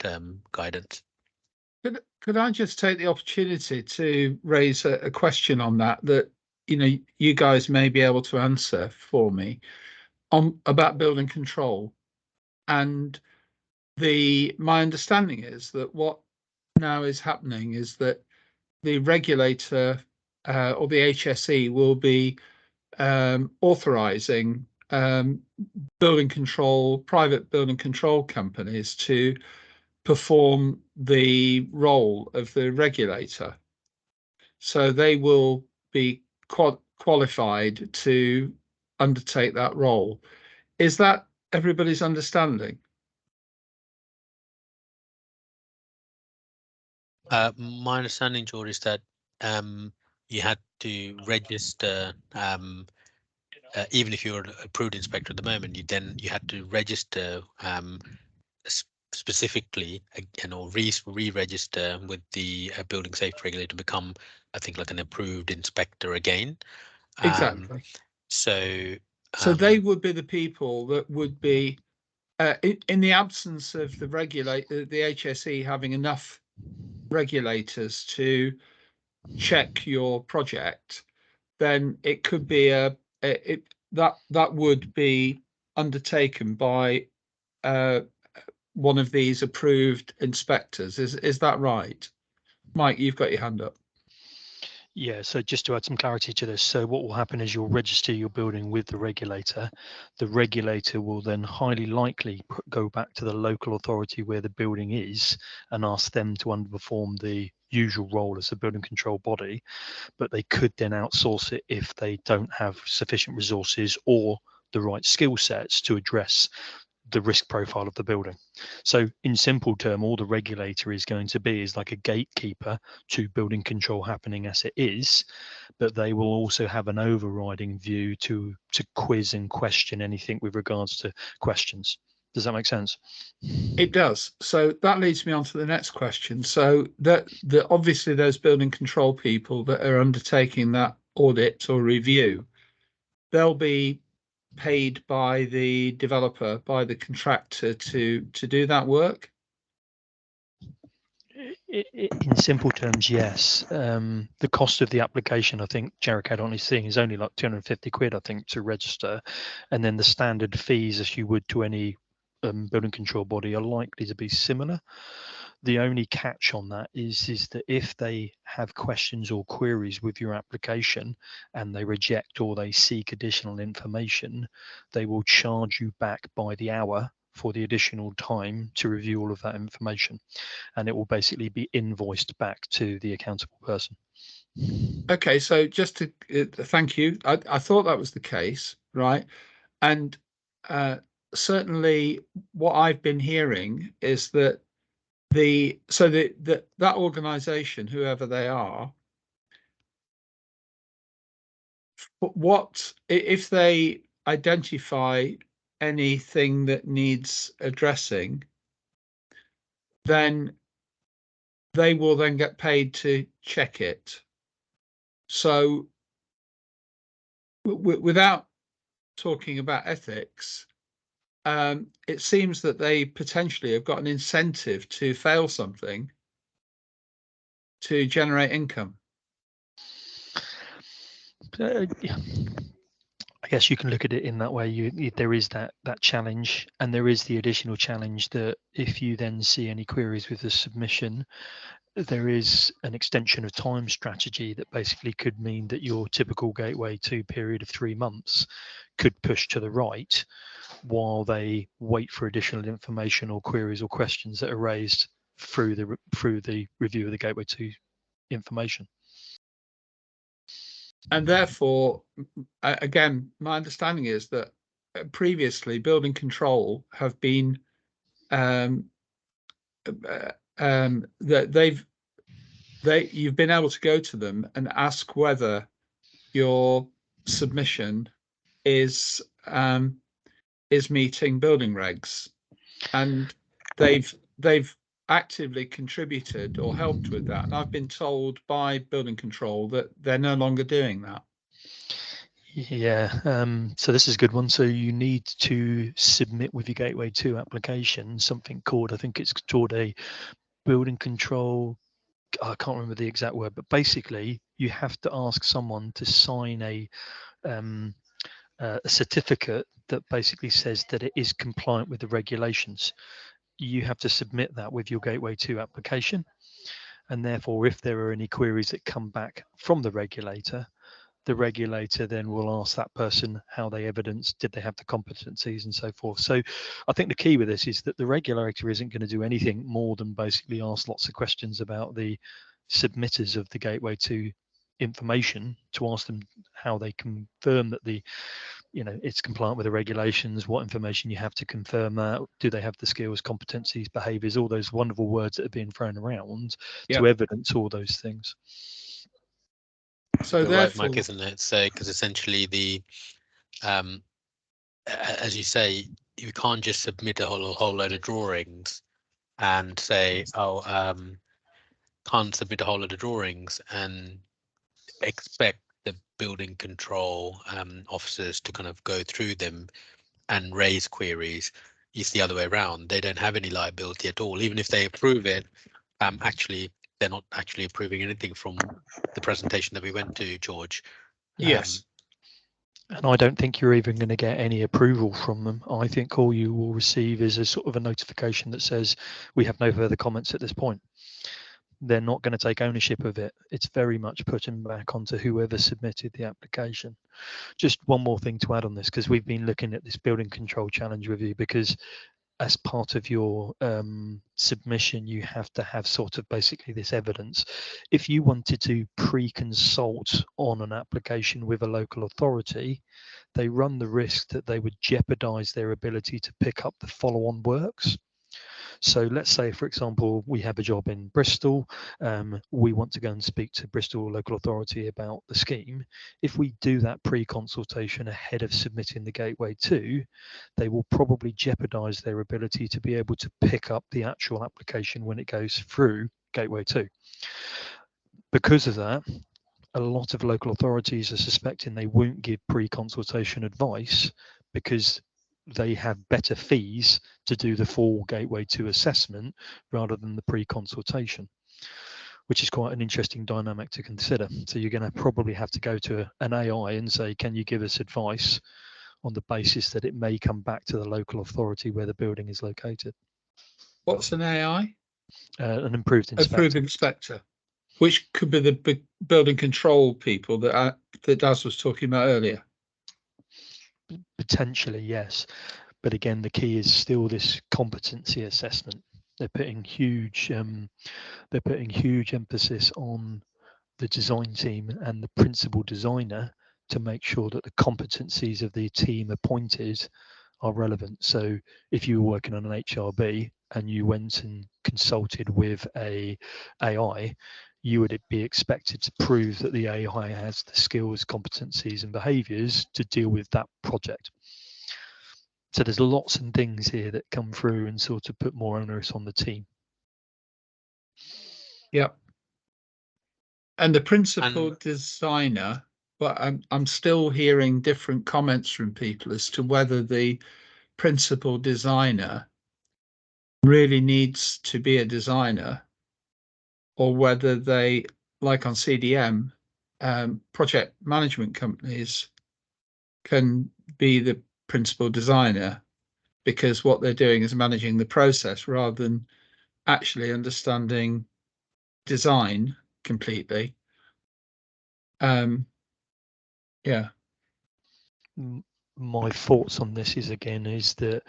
guidance. Could I just take the opportunity to raise a question on that you know you guys may be able to answer for me on about building control? And my understanding is that what now is happening is that the regulator or the HSE will be authorizing private building control companies to perform the role of the regulator. So they will be qualified to undertake that role. Is that everybody's understanding? My understanding, George, is that you had to register, even if you're an approved inspector at the moment, you had to register specifically again, or re-register with the building safety regulator to become, I think, like an approved inspector again. Exactly. So they would be the people that would be in the absence of the HSE having enough regulators to check your project, then it could be that would be undertaken by one of these approved inspectors. Is that right? Mike, you've got your hand up. Yeah, so just to add some clarity to this, so what will happen is you'll register your building with the regulator. The regulator will then highly likely go back to the local authority where the building is and ask them to underperform the usual role as a building control body, but they could then outsource it if they don't have sufficient resources or the right skill sets to address the risk profile of the building. So in simple term, all the regulator is going to be is like a gatekeeper to building control happening as it is, but they will also have an overriding view to quiz and question anything with regards to questions. Does that make sense? It does. So that leads me on to the next question. So that obviously those building control people that are undertaking that audit or review, they'll be paid by the developer, by the contractor to do that work? In simple terms, yes. The cost of the application, I think Jarek had on his thing, is only like 250 quid, I think, to register. And then the standard fees, as you would to any building control body, are likely to be similar. The only catch on that is that if they have questions or queries with your application and they reject or they seek additional information, they will charge you back by the hour for the additional time to review all of that information, and it will basically be invoiced back to the accountable person. Okay, so just to thank you. I thought that was the case, right? And certainly what I've been hearing is that that organization, whoever they are, what if they identify anything that needs addressing, then they will then get paid to check it. So without talking about ethics, it seems that they potentially have got an incentive to fail something to generate income. Yeah. I guess you can look at it in that way. There is that challenge, and there is the additional challenge that if you then see any queries with the submission, there is an extension of time strategy that basically could mean that your typical gateway 2 period of 3 months could push to the right while they wait for additional information or queries or questions that are raised through the review of the gateway 2 information. And therefore, again, my understanding is that previously building control have been that you've been able to go to them and ask whether your submission is meeting building regs, and they've actively contributed or helped with that. And I've been told by building control that they're no longer doing that. Yeah, so this is a good one. So you need to submit with your Gateway 2 application something called, I think it's called a building control, I can't remember the exact word, but basically you have to ask someone to sign a certificate that basically says that it is compliant with the regulations. You have to submit that with your Gateway 2 application. And therefore, if there are any queries that come back from the regulator then will ask that person how they evidence, did they have the competencies and so forth. So I think the key with this is that the regulator isn't going to do anything more than basically ask lots of questions about the submitters of the Gateway 2 information to ask them how they confirm that it's compliant with the regulations, what information you have to confirm that, do they have the skills, competencies, behaviors, all those wonderful words that are being thrown around to evidence all those things. So you're therefore, right, Mike, isn't it? So because essentially the as you say, you can't just submit a whole load of drawings and say, can't submit a whole load of drawings and expect the building control officers to kind of go through them and raise queries. It's the other way around. They don't have any liability at all. Even if they approve it, actually, they're not actually approving anything from the presentation that we went to, George. yes. And I don't think you're even going to get any approval from them. I think all you will receive is a sort of a notification that says we have no further comments at this point. They're not going to take ownership of it. It's very much putting back onto whoever submitted the application. Just one more thing to add on this, because we've been looking at this building control challenge review, because as part of your submission, you have to have sort of basically this evidence. If you wanted to pre-consult on an application with a local authority, they run the risk that they would jeopardize their ability to pick up the follow-on works. So let's say, for example, we have a job in Bristol. We want to go and speak to Bristol local authority about the scheme. If we do that pre-consultation ahead of submitting the Gateway 2, they will probably jeopardize their ability to be able to pick up the actual application when it goes through Gateway 2. Because of that, a lot of local authorities are suspecting they won't give pre-consultation advice because they have better fees to do the full Gateway 2 assessment rather than the pre-consultation, which is quite an interesting dynamic to consider. So you're going to probably have to go to an AI and say, can you give us advice on the basis that it may come back to the local authority where the building is located. What's an AI? An improved inspector. Approved inspector, which could be the building control people that Daz was talking about earlier. Potentially, yes. But again, the key is still this competency assessment. They're putting huge emphasis on the design team and the principal designer to make sure that the competencies of the team appointed are relevant. So if you were working on an HRB and you went and consulted with a AI, you would be expected to prove that the AI has the skills, competencies and behaviours to deal with that project. So there's lots of things here that come through and sort of put more onus on the team. Yep. And the principal designer, but I'm still hearing different comments from people as to whether the principal designer really needs to be a designer or whether they, like on CDM, project management companies can be the principal designer because what they're doing is managing the process rather than actually understanding design completely. Yeah. My thoughts on this is that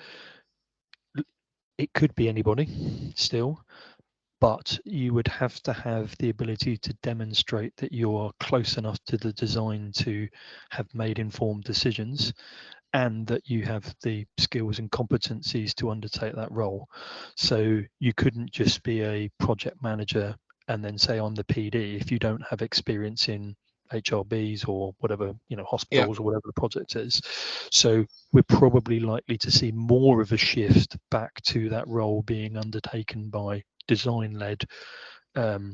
it could be anybody still, but you would have to have the ability to demonstrate that you are close enough to the design to have made informed decisions and that you have the skills and competencies to undertake that role. So you couldn't just be a project manager and then say I'm the PD if you don't have experience in HRBs or whatever, hospitals or whatever the project is. So we're probably likely to see more of a shift back to that role being undertaken by design-led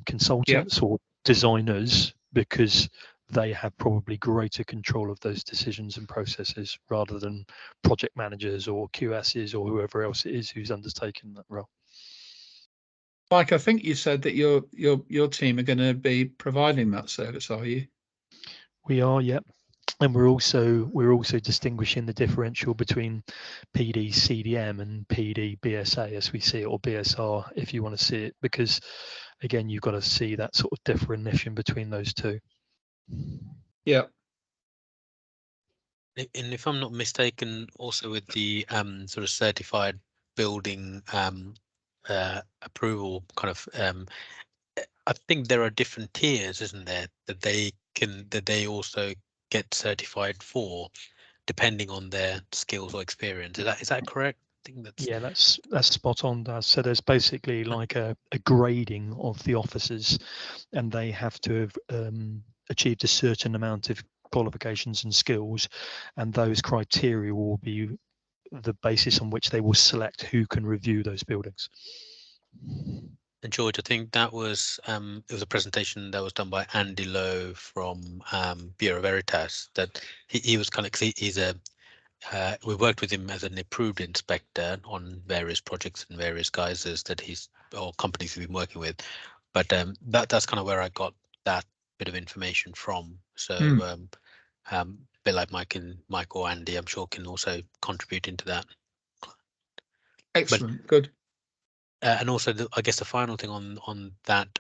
consultants or designers, because they have probably greater control of those decisions and processes rather than project managers or QSs or whoever else it is who's undertaken that role. Mike, I think you said that your team are going to be providing that service, are you? We are, yep. And we're also distinguishing the differential between PD CDM and PD BSA as we see it, or BSR if you want to see it, because again you've got to see that sort of definition between those two. Yeah. And if I'm not mistaken, also with the sort of certified building approval kind of, I think there are different tiers, isn't there, that they also get certified for, depending on their skills or experience. Is that correct? I think that's spot on, Daz. So there's basically like a grading of the officers, and they have to have achieved a certain amount of qualifications and skills, and those criteria will be the basis on which they will select who can review those buildings. And George, I think that was it was a presentation that was done by Andy Lowe from Bureau Veritas. That he was kind of, he's a we worked with him as an approved inspector on various projects and various guises that or companies we've been working with. But that's kind of where I got that bit of information from. So a bit like Mike or Andy, I'm sure can also contribute into that. Excellent, good. And also, I guess the final thing on that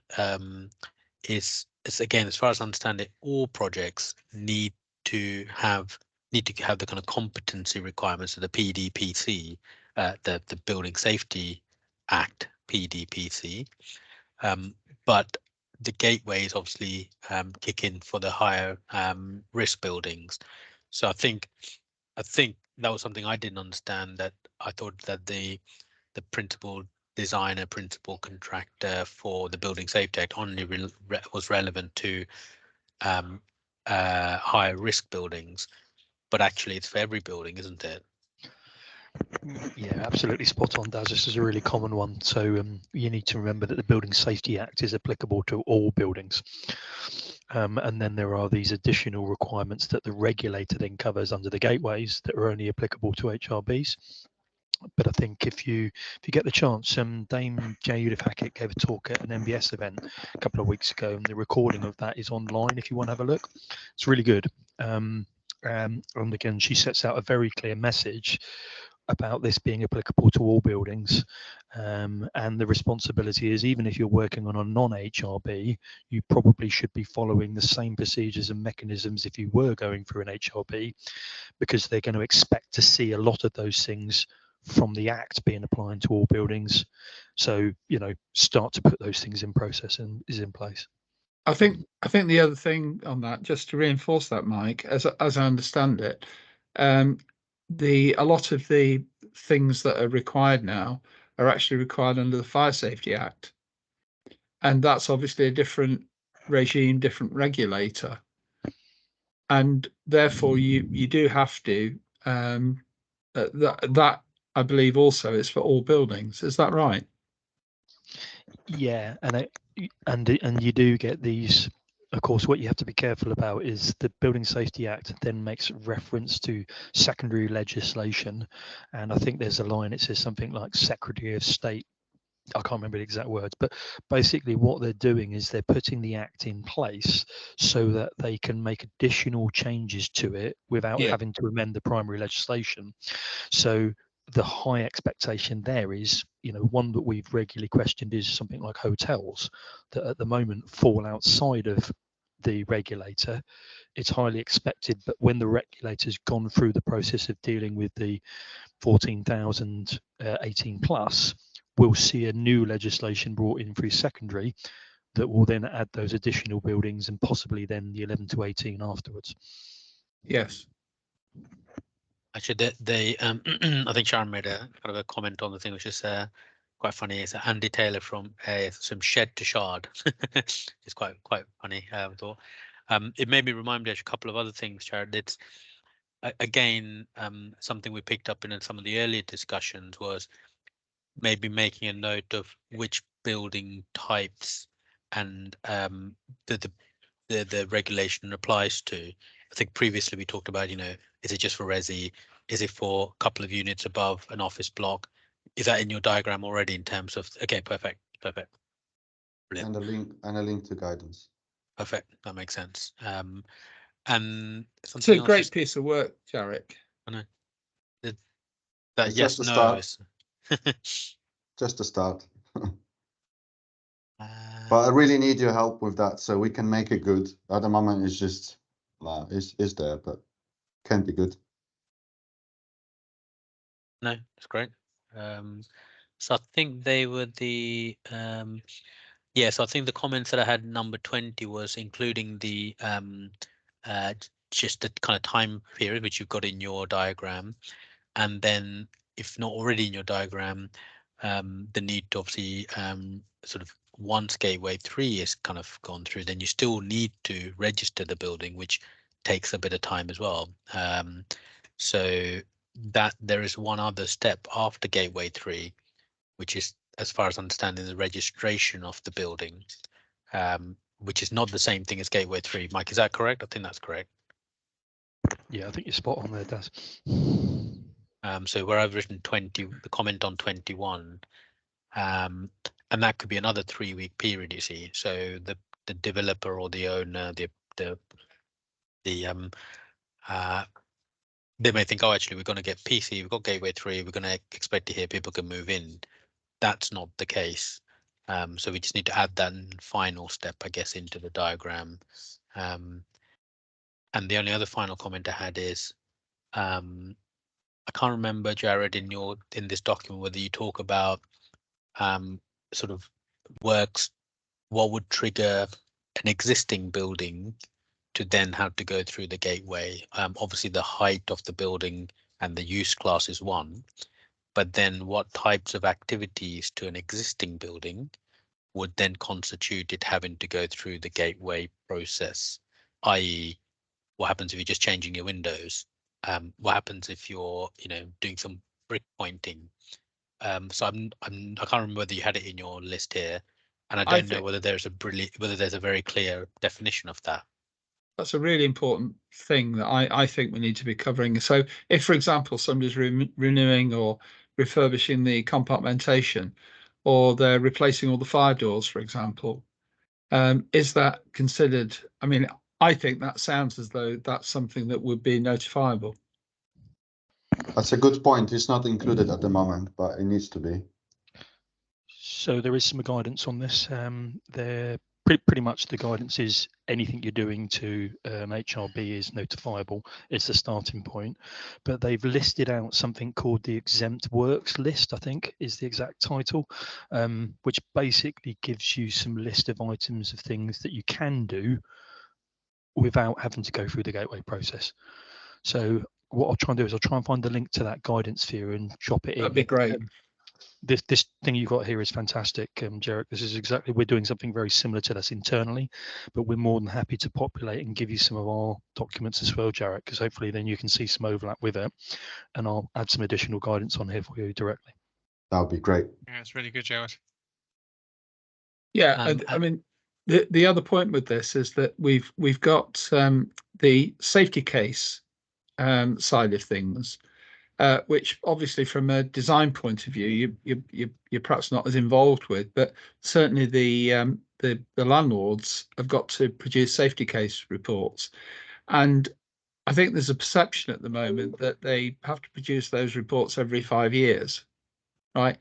is again, as far as I understand it, all projects need to have the kind of competency requirements of the PDPC the Building Safety Act, PDPC. But the gateways obviously kick in for the higher risk buildings. So I think that was something I didn't understand, that I thought that the principal designer, principal contractor for the Building Safety Act only was relevant to higher risk buildings, but actually it's for every building, isn't it? Yeah, absolutely spot on, Daz. This is a really common one. So you need to remember that the Building Safety Act is applicable to all buildings. And then there are these additional requirements that the regulator then covers under the gateways that are only applicable to HRBs. But I think if you get the chance, Dame Judith Hackett gave a talk at an MBS event a couple of weeks ago, and the recording of that is online if you want to have a look. It's really good. And again, she sets out a very clear message about this being applicable to all buildings, and the responsibility is, even if you're working on a non-HRB, you probably should be following the same procedures and mechanisms if you were going through an HRB, because they're going to expect to see a lot of those things from the Act being applied to all buildings. So, you know, start to put those things in process and is in place. I think the other thing on that, just to reinforce that, Mike, as I understand it, a lot of the things that are required now are actually required under the Fire Safety Act, and that's obviously a different regime, different regulator, and therefore you do have to that I believe also is for all buildings. Is that right? Yeah, and you do get these. Of course, what you have to be careful about is the Building Safety Act then makes reference to secondary legislation, and I think there's a line, it says something like Secretary of State. I can't remember the exact words, but basically what they're doing is they're putting the Act in place so that they can make additional changes to it without having to amend the primary legislation. So the high expectation there is, you know, one that we've regularly questioned is something like hotels that at the moment fall outside of the regulator. It's highly expected, but when the regulator's gone through the process of dealing with the 14,000 18 plus, we'll see a new legislation brought in through secondary that will then add those additional buildings and possibly then the 11 to 18 afterwards. Yes. Actually, I think Sharon made a kind of a comment on the thing, which is quite funny. It's Andy Taylor from some Shed to Shard. It's quite funny. I thought it made me remind me of a couple of other things, Jared. It's again something we picked up in some of the earlier discussions was maybe making a note of which building types and the regulation applies to. I think previously we talked about, you know, is it just for resi? Is it for a couple of units above an office block? Is that in your diagram already in terms of, okay, perfect. Brilliant. And a link to guidance. Perfect, that makes sense. And it's a great piece of work, Jarek. I know. That It's yes, just a no. Just a start. But I really need your help with that so we can make it good. At the moment, it's just is there, but can be good. No, it's great. So I think they were the so I think the comments that I had number 20 was including the just the kind of time period which you've got in your diagram, and then if not already in your diagram, the need to obviously sort of once gateway 3 is kind of gone through, then you still need to register the building, which takes a bit of time as well. So that there is one other step after gateway 3, which is, as far as understanding, the registration of the building, which is not the same thing as gateway 3. Mike, is that correct? I think that's correct. Yeah, I think you're spot on there, Daz. So where I've written 20, the comment on 21, and that could be another 3-week period, you see. So the developer or the owner, they may think, oh, actually, we're going to get PC, we've got gateway 3, we're going to expect to hear people can move in. That's not the case. So we just need to add that final step, I guess, into the diagram. And the only other final comment I had is I can't remember, Jared, in this document whether you talk about sort of works, what would trigger an existing building to then have to go through the gateway. Obviously, the height of the building and the use class is one, but then what types of activities to an existing building would then constitute it having to go through the gateway process, i.e. what happens if you're just changing your windows? What happens if you're, doing some brick pointing? So I can't remember whether you had it in your list here, and I don't know whether there's a very clear definition of that. That's a really important thing that I think we need to be covering. So if, for example, somebody's renewing or refurbishing the compartmentation, or they're replacing all the fire doors, for example, is that considered? I mean, I think that sounds as though that's something that would be notifiable. That's a good point. It's not included at the moment, but it needs to be. So there is some guidance on this. They're pretty much the guidance is anything you're doing to HRB is notifiable. It's the starting point, but they've listed out something called the exempt works list, I think is the exact title, which basically gives you some list of items of things that you can do without having to go through the gateway process. So what I'll try and do is I'll try and find the link to that guidance for you and drop it in. That'd be great. This thing you got here is fantastic, Jarek. This is exactly, we're doing something very similar to this internally, but we're more than happy to populate and give you some of our documents as well, Jarek, because hopefully then you can see some overlap with it, and I'll add some additional guidance on here for you directly. That would be great. Yeah, it's really good, Jared. Yeah, I mean, the other point with this is that we've got the safety case side of things, which obviously from a design point of view you're perhaps not as involved with, but certainly the landlords have got to produce safety case reports, and I think there's a perception at the moment that they have to produce those reports every 5 years, right?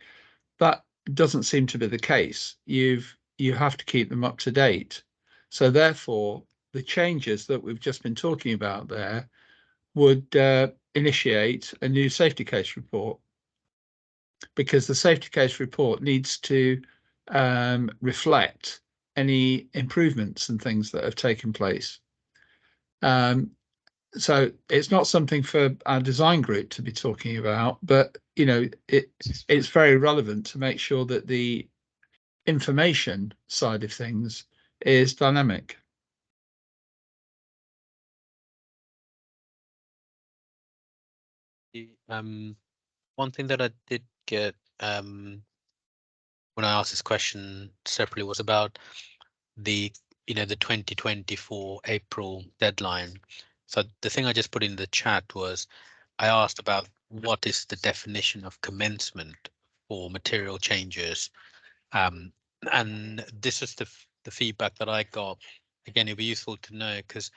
That doesn't seem to be the case. You have to keep them up to date. So therefore, the changes that we've just been talking about there would initiate a new safety case report, because the safety case report needs to reflect any improvements and things that have taken place. So it's not something for our design group to be talking about, but it's very relevant to make sure that the information side of things is dynamic. One thing that I did get when I asked this question separately was about the 2024 April deadline. So the thing I just put in the chat was I asked about what is the definition of commencement for material changes, and this is the feedback that I got. Again, it'd be useful to know because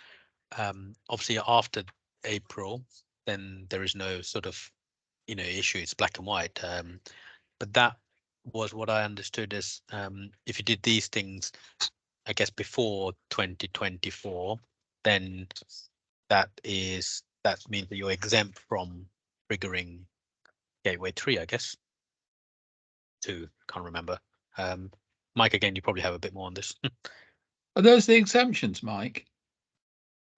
obviously after April, then there is no sort of issue. It's black and white. But that was what I understood as if you did these things, I guess before 2024, then that means that you're exempt from triggering Gateway 3, I guess. 2, can't remember. Mike, again, you probably have a bit more on this. Are those the exemptions, Mike?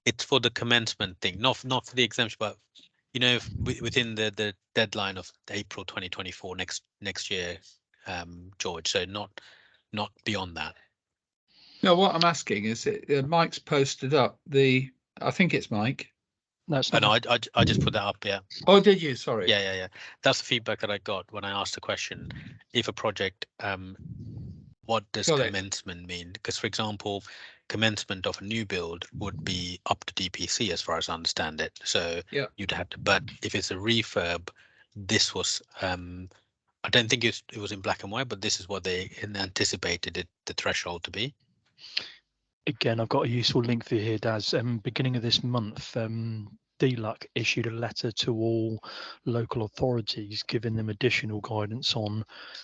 It's for the commencement thing, not for the exemption, but within the deadline of April 2024 next year, George. So not beyond that. No, what I'm asking is, Mike's posted up I think it's Mike. That's No, I just put that up. Yeah. Oh, did you? Sorry. Yeah. That's the feedback that I got when I asked the question. If a project, what does commencement mean? Because, for example, commencement of a new build would be up to DPC as far as I understand it. So you'd have to, but if it's a refurb, this was, I don't think it was in black and white, but this is what they anticipated the threshold to be. Again, I've got a useful link for you here, Daz. Beginning of this month, DLUC issued a letter to all local authorities giving them additional guidance on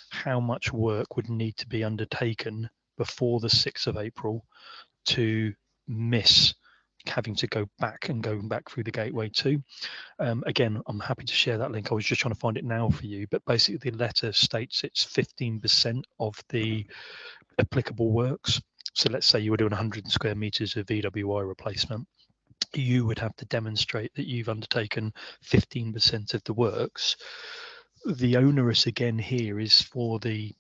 how much work would need to be undertaken before the 6th of April to miss having to go back through the gateway too. Again, I'm happy to share that link. I was just trying to find it now for you, but basically the letter states it's 15% of the applicable works. So let's say you were doing 100 square meters of VWI replacement. You would have to demonstrate that you've undertaken 15% of the works. The onerous again here is for the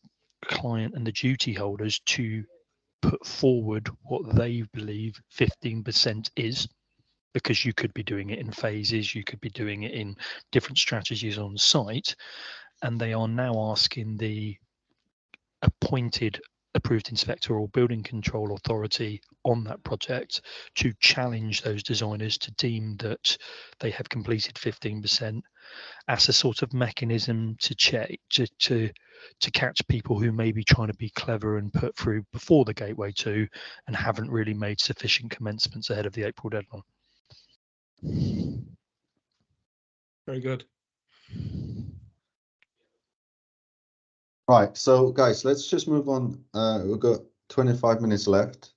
client and the duty holders to put forward what they believe 15% is, because you could be doing it in phases, you could be doing it in different strategies on site, and they are now asking the appointed approved inspector or building control authority on that project to challenge those designers to deem that they have completed 15% as a sort of mechanism to check to catch people who may be trying to be clever and put through before the gateway 2 and haven't really made sufficient commencements ahead of the April deadline. Very good. Right, so guys, let's just move on. We've got 25 minutes left,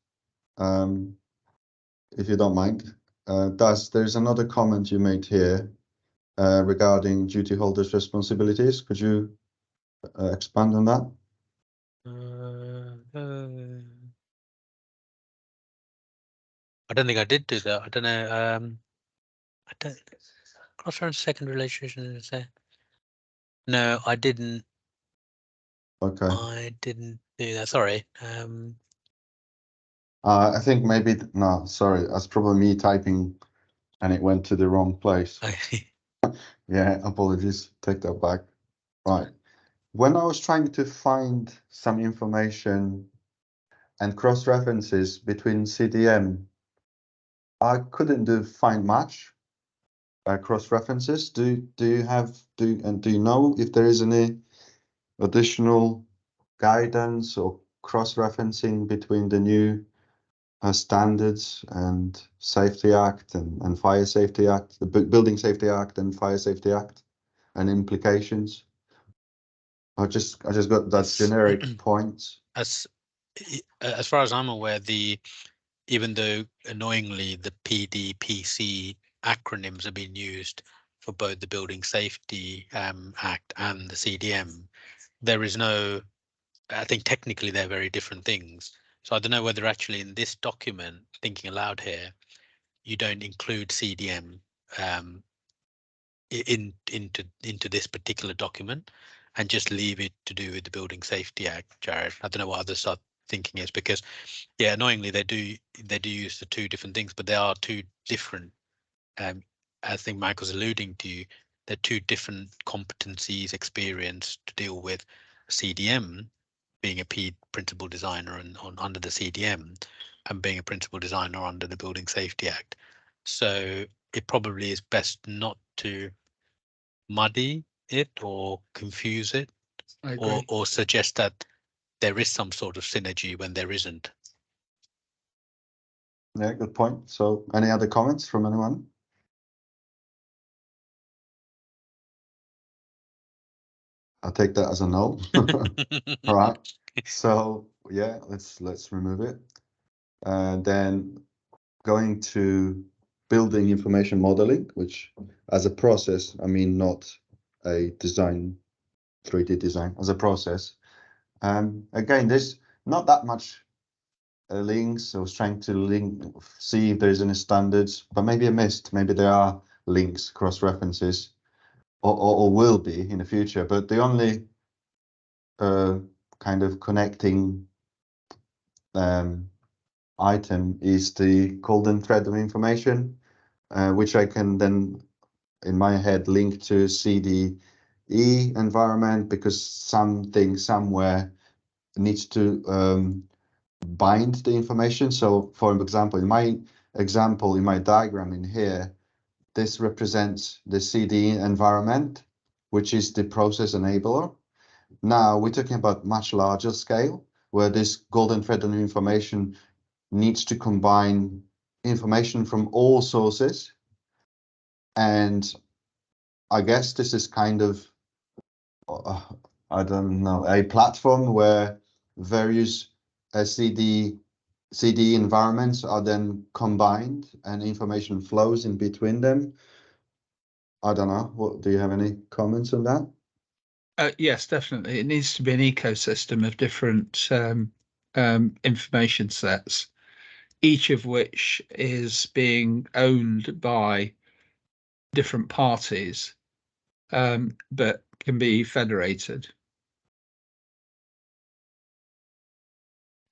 if you don't mind. There's another comment you made here regarding duty holders' responsibilities. Could you expand on that? I don't think I did do that. I don't know. I don't. Cross-reference second relation. No, I didn't. Okay. I didn't do that. Sorry. I think maybe, no, sorry, that's probably me typing and it went to the wrong place. Yeah, apologies, take that back. Right. When I was trying to find some information and cross-references between CDM, I couldn't find much cross-references. Do you know if there is any additional guidance or cross-referencing between the new standards and Safety Act and Fire Safety Act, the Building Safety Act and Fire Safety Act, and implications? I just got that generic points. As far as I'm aware, even though annoyingly the PDPC acronyms are being used for both the Building Safety Act and the CDM, there is no. I think technically they're very different things. So I don't know whether actually in this document, thinking aloud here, you don't include CDM into this particular document and just leave it to do with the Building Safety Act, Jared. I don't know what others are thinking is, because yeah, annoyingly they do use the two different things, but they are two different. I think Michael's alluding to, they're two different competencies, experience to deal with CDM, being a principal designer and under the CDM, and being a principal designer under the Building Safety Act. So it probably is best not to muddy it or confuse it, or suggest that there is some sort of synergy when there isn't. Yeah, good point. So any other comments from anyone? I'll take that as a no. All right. So yeah, let's remove it. Then going to building information modeling, which as a process, I mean not a design, 3D design, as a process. Again, there's not that much links. I was trying to see if there's any standards, but maybe I missed. Maybe there are links, cross references, or will be in the future. But the only kind of connecting item is the golden thread of information, which I can then in my head link to CDE environment, because something somewhere needs to bind the information. So for example, in my diagram in here, this represents the CDE environment, which is the process enabler. Now we're talking about much larger scale, where this golden thread of information needs to combine information from all sources. And I guess this is kind of, I don't know, a platform where various CD CDE environments are then combined and information flows in between them. I don't know. What do you have any comments on that? Yes, definitely. It needs to be an ecosystem of different information sets, each of which is being owned by different parties, but can be federated.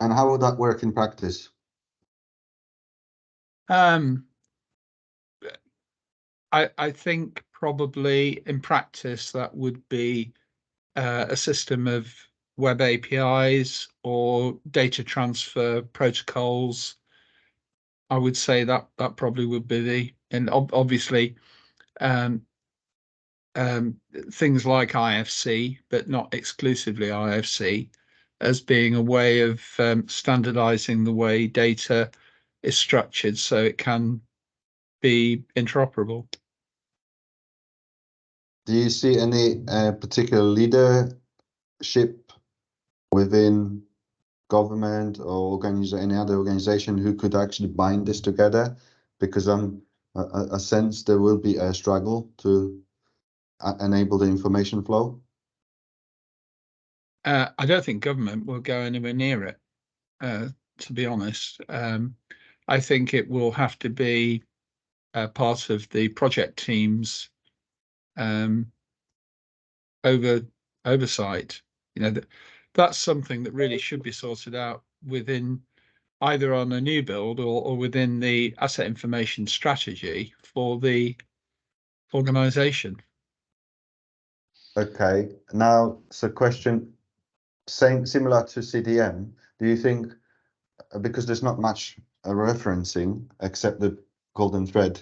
And how would that work in practice? I think probably in practice that would be a system of web APIs or data transfer protocols. I would say that probably would be and obviously things like IFC, but not exclusively IFC, as being a way of standardizing the way data is structured so it can be interoperable. Do you see any particular leadership within government or any other organization who could actually bind this together? Because I sense there will be a struggle to enable the information flow. I don't think government will go anywhere near it, to be honest. I think it will have to be part of the project team's oversight. You know, that's something that really should be sorted out within either on a new build or within the asset information strategy for the organization. Okay, now it's a question similar to CDM. Do you think, because there's not much referencing except the golden thread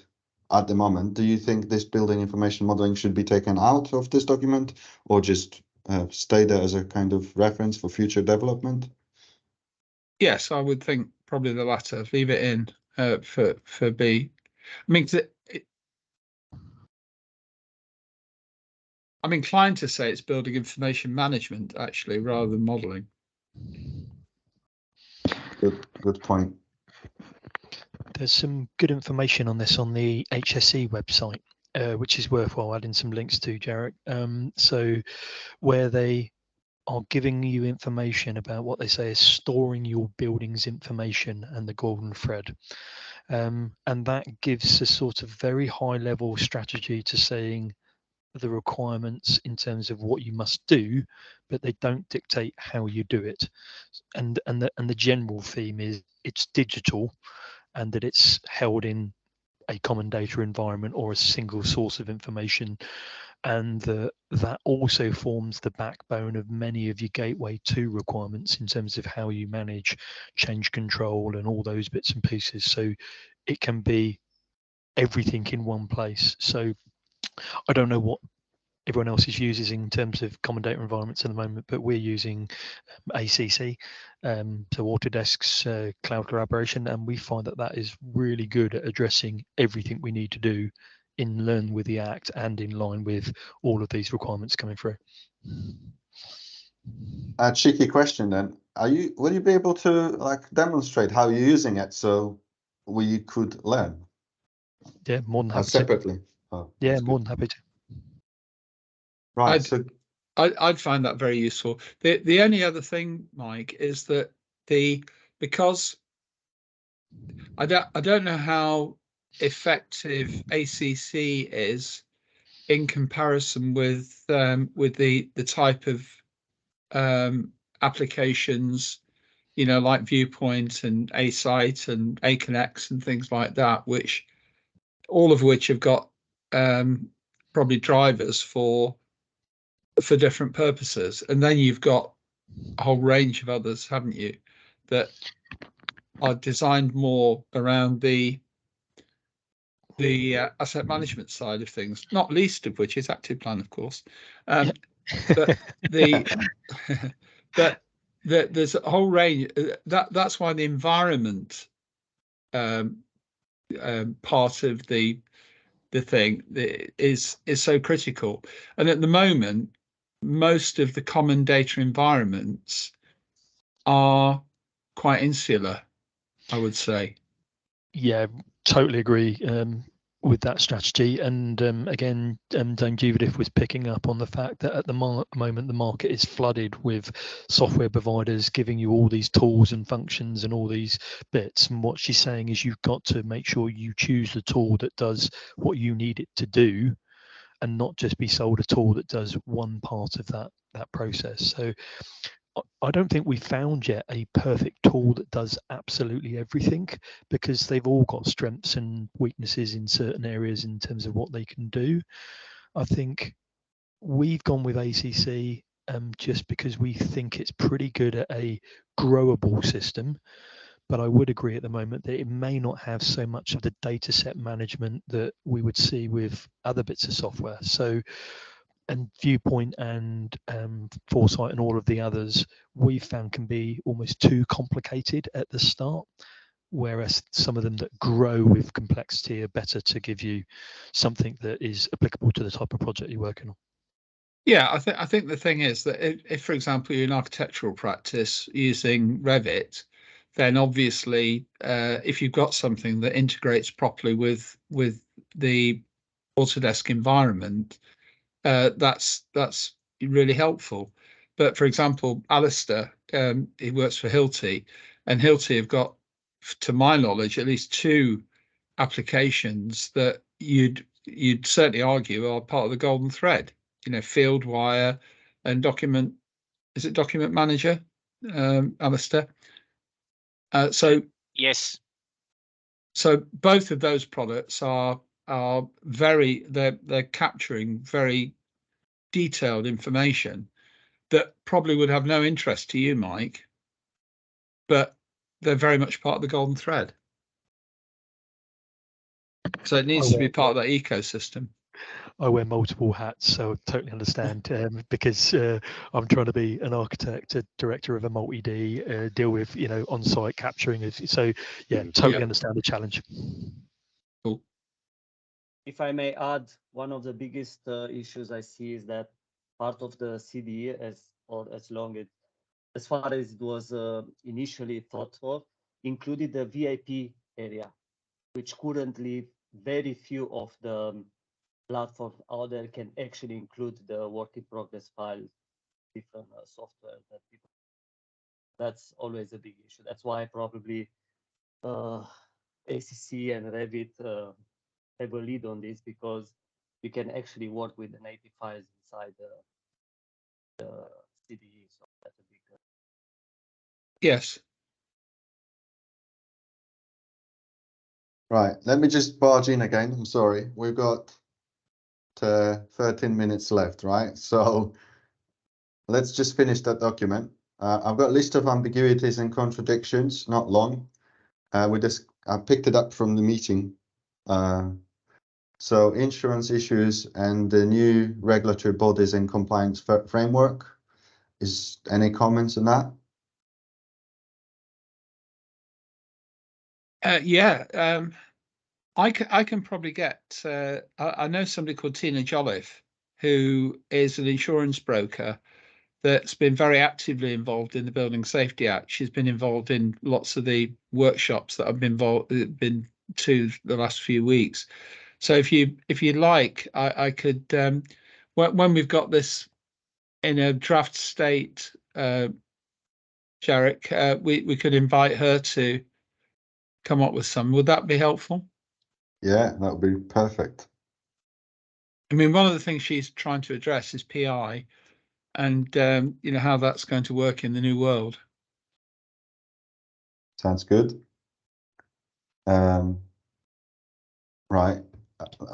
at the moment, do you think this building information modeling should be taken out of this document or just stay there as a kind of reference for future development? Yes, I would think probably the latter. Leave it in for B. I mean, I'm inclined to say it's building information management actually, rather than modeling. Good point. There's some good information on this on the HSE website, which is worthwhile adding some links to, Jarek. So where they are giving you information about what they say is storing your building's information and the golden thread. And that gives a sort of very high level strategy to saying the requirements in terms of what you must do, but they don't dictate how you do it. And the general theme is it's digital and that it's held in a common data environment or a single source of information, and that also forms the backbone of many of your gateway 2 requirements in terms of how you manage change control and all those bits and pieces. So it can be everything in one place. So I don't know what everyone else is using in terms of common data environments at the moment, but we're using ACC, so Autodesk's cloud collaboration, and we find that is really good at addressing everything we need to do in line with the Act and in line with all of these requirements coming through. A cheeky question then. Will you be able to demonstrate how you're using it so we could learn? Yeah, more than happy separately. Oh, yeah, more than happy to. Right. I'd find that very useful. The only other thing, Mike, is that because I don't know how effective ACC is in comparison with the type of applications, you know, like Viewpoint and ASite and AConX and things like that, all of which have got probably drivers for different purposes. And then you've got a whole range of others, haven't you, that are designed more around the asset management side of things, not least of which is Active Plan, of course. But but there's a whole range. That's why the environment part of the thing is so critical. And at the moment, most of the common data environments are quite insular. I would say. Yeah, totally agree with that strategy. And again, Dame Judith was picking up on the fact that at the moment the market is flooded with software providers giving you all these tools and functions and all these bits. And what she's saying is you've got to make sure you choose the tool that does what you need it to do, and not just be sold a tool that does one part of that process. So I don't think we found yet a perfect tool that does absolutely everything, because they've all got strengths and weaknesses in certain areas in terms of what they can do. I think we've gone with ACC just because we think it's pretty good at a growable system. But I would agree at the moment that it may not have so much of the data set management that we would see with other bits of software. So, and Viewpoint and Foresight and all of the others we've found can be almost too complicated at the start, whereas some of them that grow with complexity are better to give you something that is applicable to the type of project you're working on. Yeah, I think the thing is that if, for example, you're in architectural practice using Revit, then obviously if you've got something that integrates properly with the Autodesk environment, that's really helpful. But for example, Alistair, he works for Hilti, and Hilti have got, to my knowledge, at least 2 applications that you'd certainly argue are part of the golden thread. You know, FieldWire and Document Manager, Alistair? So Yes. So both of those products are they're capturing very detailed information that probably would have no interest to you, Mike, but they're very much part of the golden thread. So it needs to be part of that ecosystem. I wear multiple hats, so I totally understand because I'm trying to be an architect, a director of a multi-D, deal with, you know, on-site capturing. So yeah, totally understand the challenge. Cool. If I may add, one of the biggest issues I see is that part of the CDE, as far as it was initially thought of, included the VIP area, which currently very few of the platforms out there can actually include the work in progress files, different software that people. That's always a big issue. That's why probably ACC and Revit have a lead on this, because you can actually work with the native files inside the CDE. So that's a big. Yes. Right, let me just barge in again. I'm sorry. We've got 13 minutes left, right? So let's just finish that document. I've got a list of ambiguities and contradictions, not long. I picked it up from the meeting. So insurance issues and the new regulatory bodies and compliance framework. Is any comments on that? Yeah, I can probably get. I know somebody called Tina Jolliffe, who is an insurance broker that's been very actively involved in the Building Safety Act. She's been involved in lots of the workshops that I've been to the last few weeks. So if you like, I could when we've got this in a draft state, Jarek, we could invite her to come up with some. Would that be helpful? Yeah, that would be perfect. I mean, one of the things she's trying to address is PI, and you know, how that's going to work in the new world. Sounds good. Right.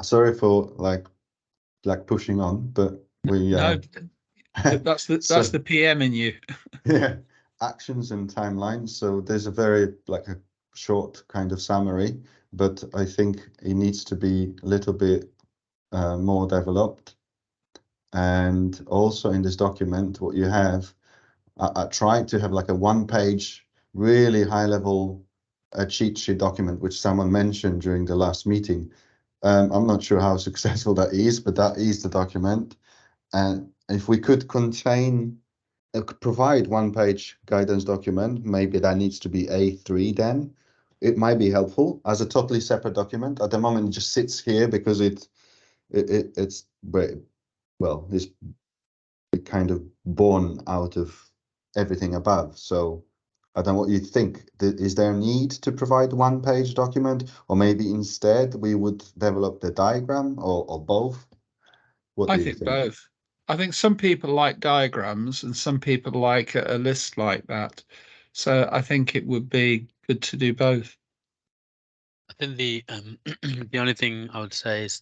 Sorry for like pushing on, but we No, that's the PM in you. yeah, actions and timelines. So there's a very a short kind of summary, but I think it needs to be a little bit more developed. And also in this document, what you have, I tried to have like a 1-page, really high level cheat sheet document, which someone mentioned during the last meeting. I'm not sure how successful that is, but that is the document. And if we could provide 1-page guidance document, maybe that needs to be A3 then, it might be helpful as a totally separate document. At the moment, it just sits here because it's well, it's kind of born out of everything above. So I don't know what you think. Is there a need to provide one-page document, or maybe instead we would develop the diagram, or both? What do I you think think? both. I think some people like diagrams and some people like a list like that. So I think it would be good to do both. I think the the only thing I would say is,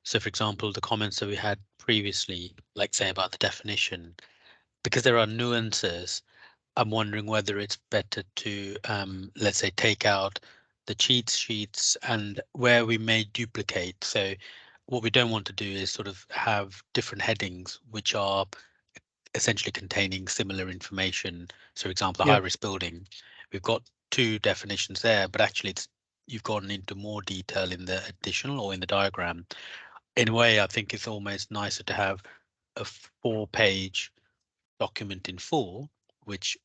so for example, the comments that we had previously, like say about the definition, because there are nuances, I'm wondering whether it's better to let's say take out the cheat sheets and where we may duplicate. So what we don't want to do is sort of have different headings which are essentially containing similar information. So for example, the Yeah. high risk building, we've got two definitions there, but actually you've gone into more detail in the additional or in the diagram. In a way, I think it's almost nicer to have a 4-page document in full, which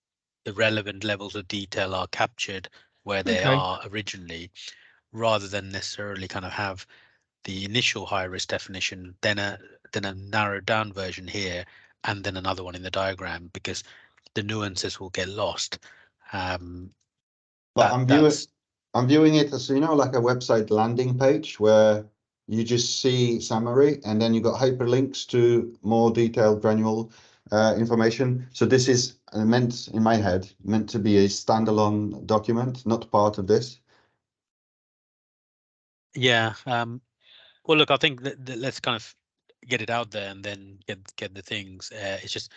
the relevant levels of detail are captured where they Okay. are originally, rather than necessarily kind of have the initial high risk definition, then a narrowed down version here, and then another one in the diagram, because the nuances will get lost. But That's I'm viewing it as, you know, like a website landing page where you just see summary and then you got hyperlinks to more detailed granular information. So this is meant, in my head, meant to be a standalone document, not part of this. yeah. Well, look, I think that let's kind of get it out there and then get the things. It's just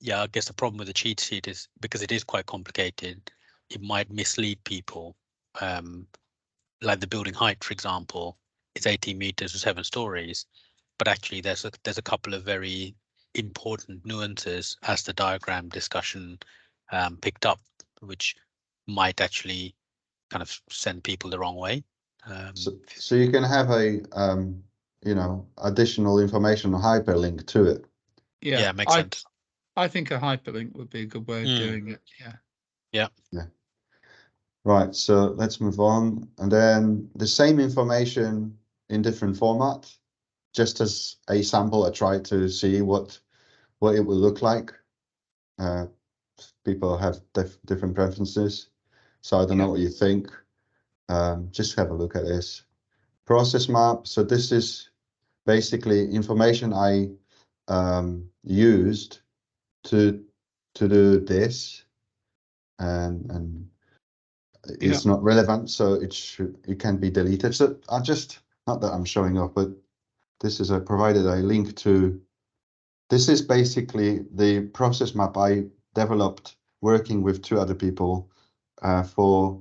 yeah, I guess the problem with the cheat sheet is because it is quite complicated, it might mislead people. Like the building height, for example, it's 18 meters or 7 stories, but actually there's a couple of very important nuances as the diagram discussion picked up, which might actually kind of send people the wrong way. So you can have a you know, additional information or hyperlink to it. Yeah, makes sense. I think a hyperlink would be a good way of doing it. Yeah. Right, so let's move on. And then the same information in different format, just as a sample, I tried to see what it will look like. People have different preferences, so I don't know what you think. Just have a look at this process map. So this is basically information I used to do this, and it's not relevant, so it can be deleted. So I just, not that I'm showing off, but this is provided a link to. This is basically the process map I developed working with 2 other people for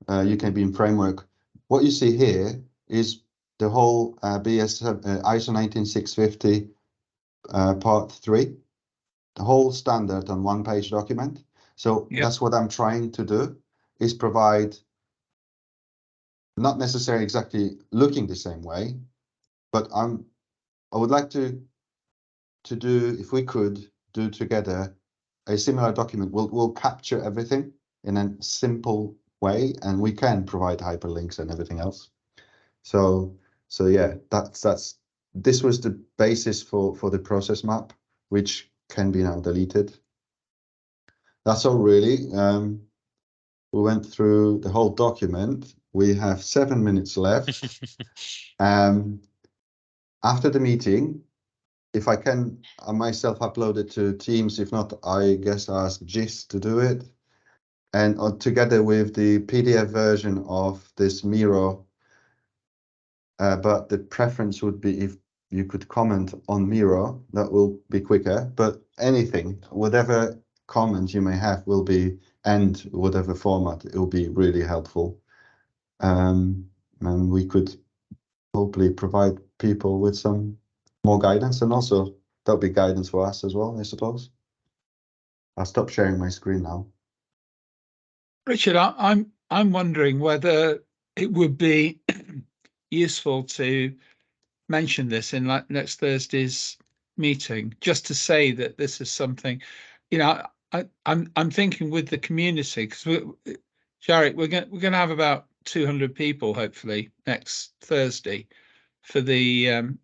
UK BIM framework. What you see here is the whole ISO 19650 part 3, the whole standard on 1-page document. So that's what I'm trying to do, is provide not necessarily exactly looking the same way, but I would like to do, if we could do together a similar document. We'll capture everything in a simple way, and we can provide hyperlinks and everything else. So yeah, this was the basis for the process map, which can be now deleted. That's all really. We went through the whole document. We have 7 minutes left. After the meeting, if I can myself upload it to Teams, if not, I guess I ask Gis to do it. And together with the PDF version of this Miro, but the preference would be if you could comment on Miro, that will be quicker. But anything, whatever comments you may have will be, and whatever format, it will be really helpful. And we could hopefully provide people with some more guidance, and also that'll be guidance for us as well, I suppose. I'll stop sharing my screen now. Richard, I'm wondering whether it would be useful to mention this in like next Thursday's meeting, just to say that this is something, you know, I'm thinking with the community, because Jarek, we're going to have about 200 people hopefully next Thursday for the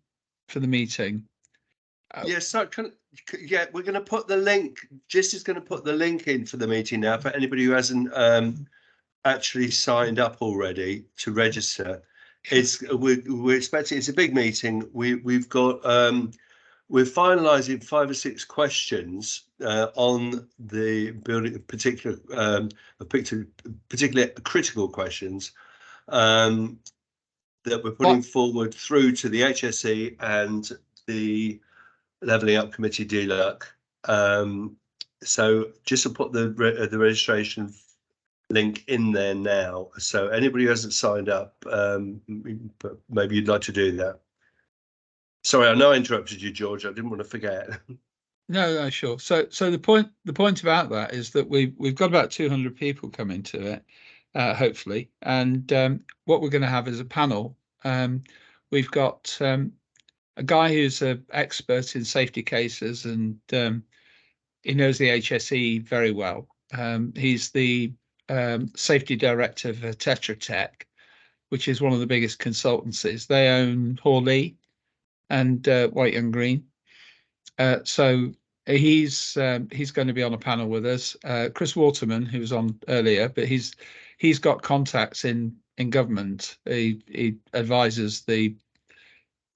meeting. Yes, so yeah, we're going to put the link. Jess is going to put the link in for the meeting now for anybody who hasn't actually signed up already to register. We're expecting, it's a big meeting. We've got we're finalising 5 or 6 questions on the building, particularly critical questions that we're putting forward through to the HSE and the Levelling Up Committee DLUC. So just to put the registration link in there now. So anybody who hasn't signed up, maybe you'd like to do that. Sorry, I know I interrupted you, George. I didn't want to forget. No, sure. So the point about that is that we've got about 200 people coming to it, hopefully, and what we're going to have is a panel. We've got a guy who's an expert in safety cases, and he knows the HSE very well. He's the safety director for Tetra Tech, which is one of the biggest consultancies. They own Hawley and White Young Green. So he's going to be on a panel with us. Chris Waterman, who was on earlier, but he's got contacts in government. He advises the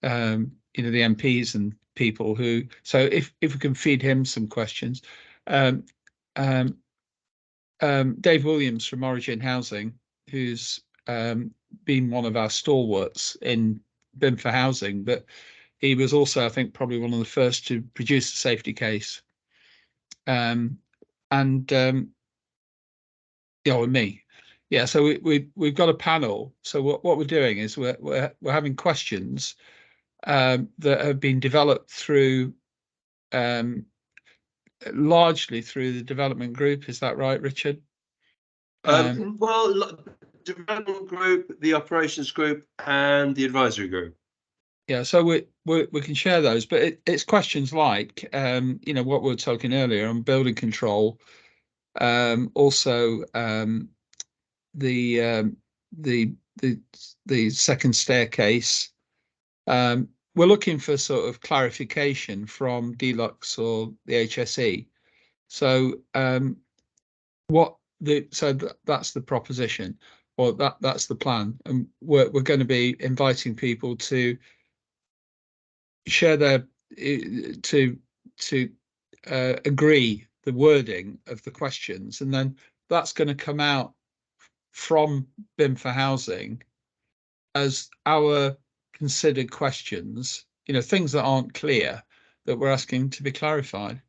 the MPs and people who. So if we can feed him some questions, Dave Williams from Origin Housing, who's been one of our stalwarts in BIM4Housing, but he was also, I think, probably one of the first to produce a safety case. And me. Yeah, so we've got a panel. So what we're doing is we're having questions that have been developed through largely through the development group. Is that right, Richard? Well, development group, the operations group, and the advisory group. Yeah, so we can share those, but it's questions like what we were talking earlier on building control, also the second staircase. We're looking for sort of clarification from DLUC or the HSE. So that's the proposition, or that's the plan, and we're going to be inviting people to share their to agree the wording of the questions, and then that's going to come out from BIM4Housing as our considered questions, things that aren't clear that we're asking to be clarified,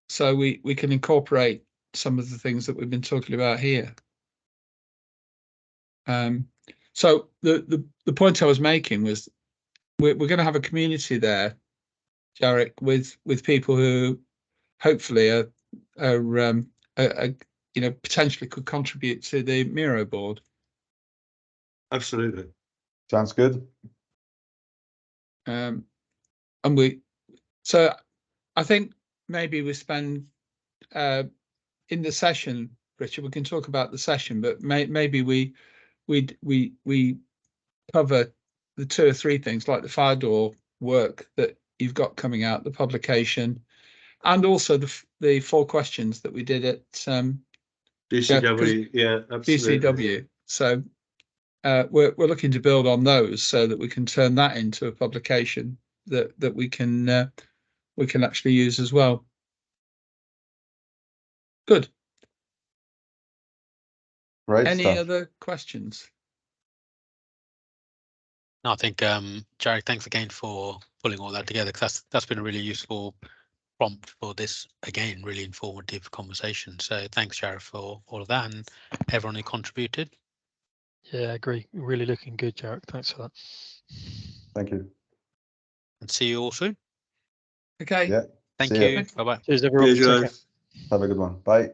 so we can incorporate some of the things that we've been talking about here. So the point I was making was we're going to have a community there, Jarek, with people who hopefully are potentially could contribute to the Miro board. Absolutely, sounds good. And I think maybe we spend in the session, Richard. We can talk about the session, but maybe we cover the 2 or 3 things like the fire door work that you've got coming out, the publication, and also the 4 questions that we did at DCW. Yeah, absolutely. DCW. So we're looking to build on those so that we can turn that into a publication that we can actually use as well. Good. Right. Any other questions? No, I think Jarek, thanks again for pulling all that together, because that's been a really useful prompt for this, again, really informative conversation. So thanks, Jarek, for all of that, and everyone who contributed. Yeah, I agree. Really looking good, Jarek. Thanks for that. Thank you. And see you all soon. Okay. Yeah. Thank you. Bye bye. Cheers, everyone. Have a good one. Bye.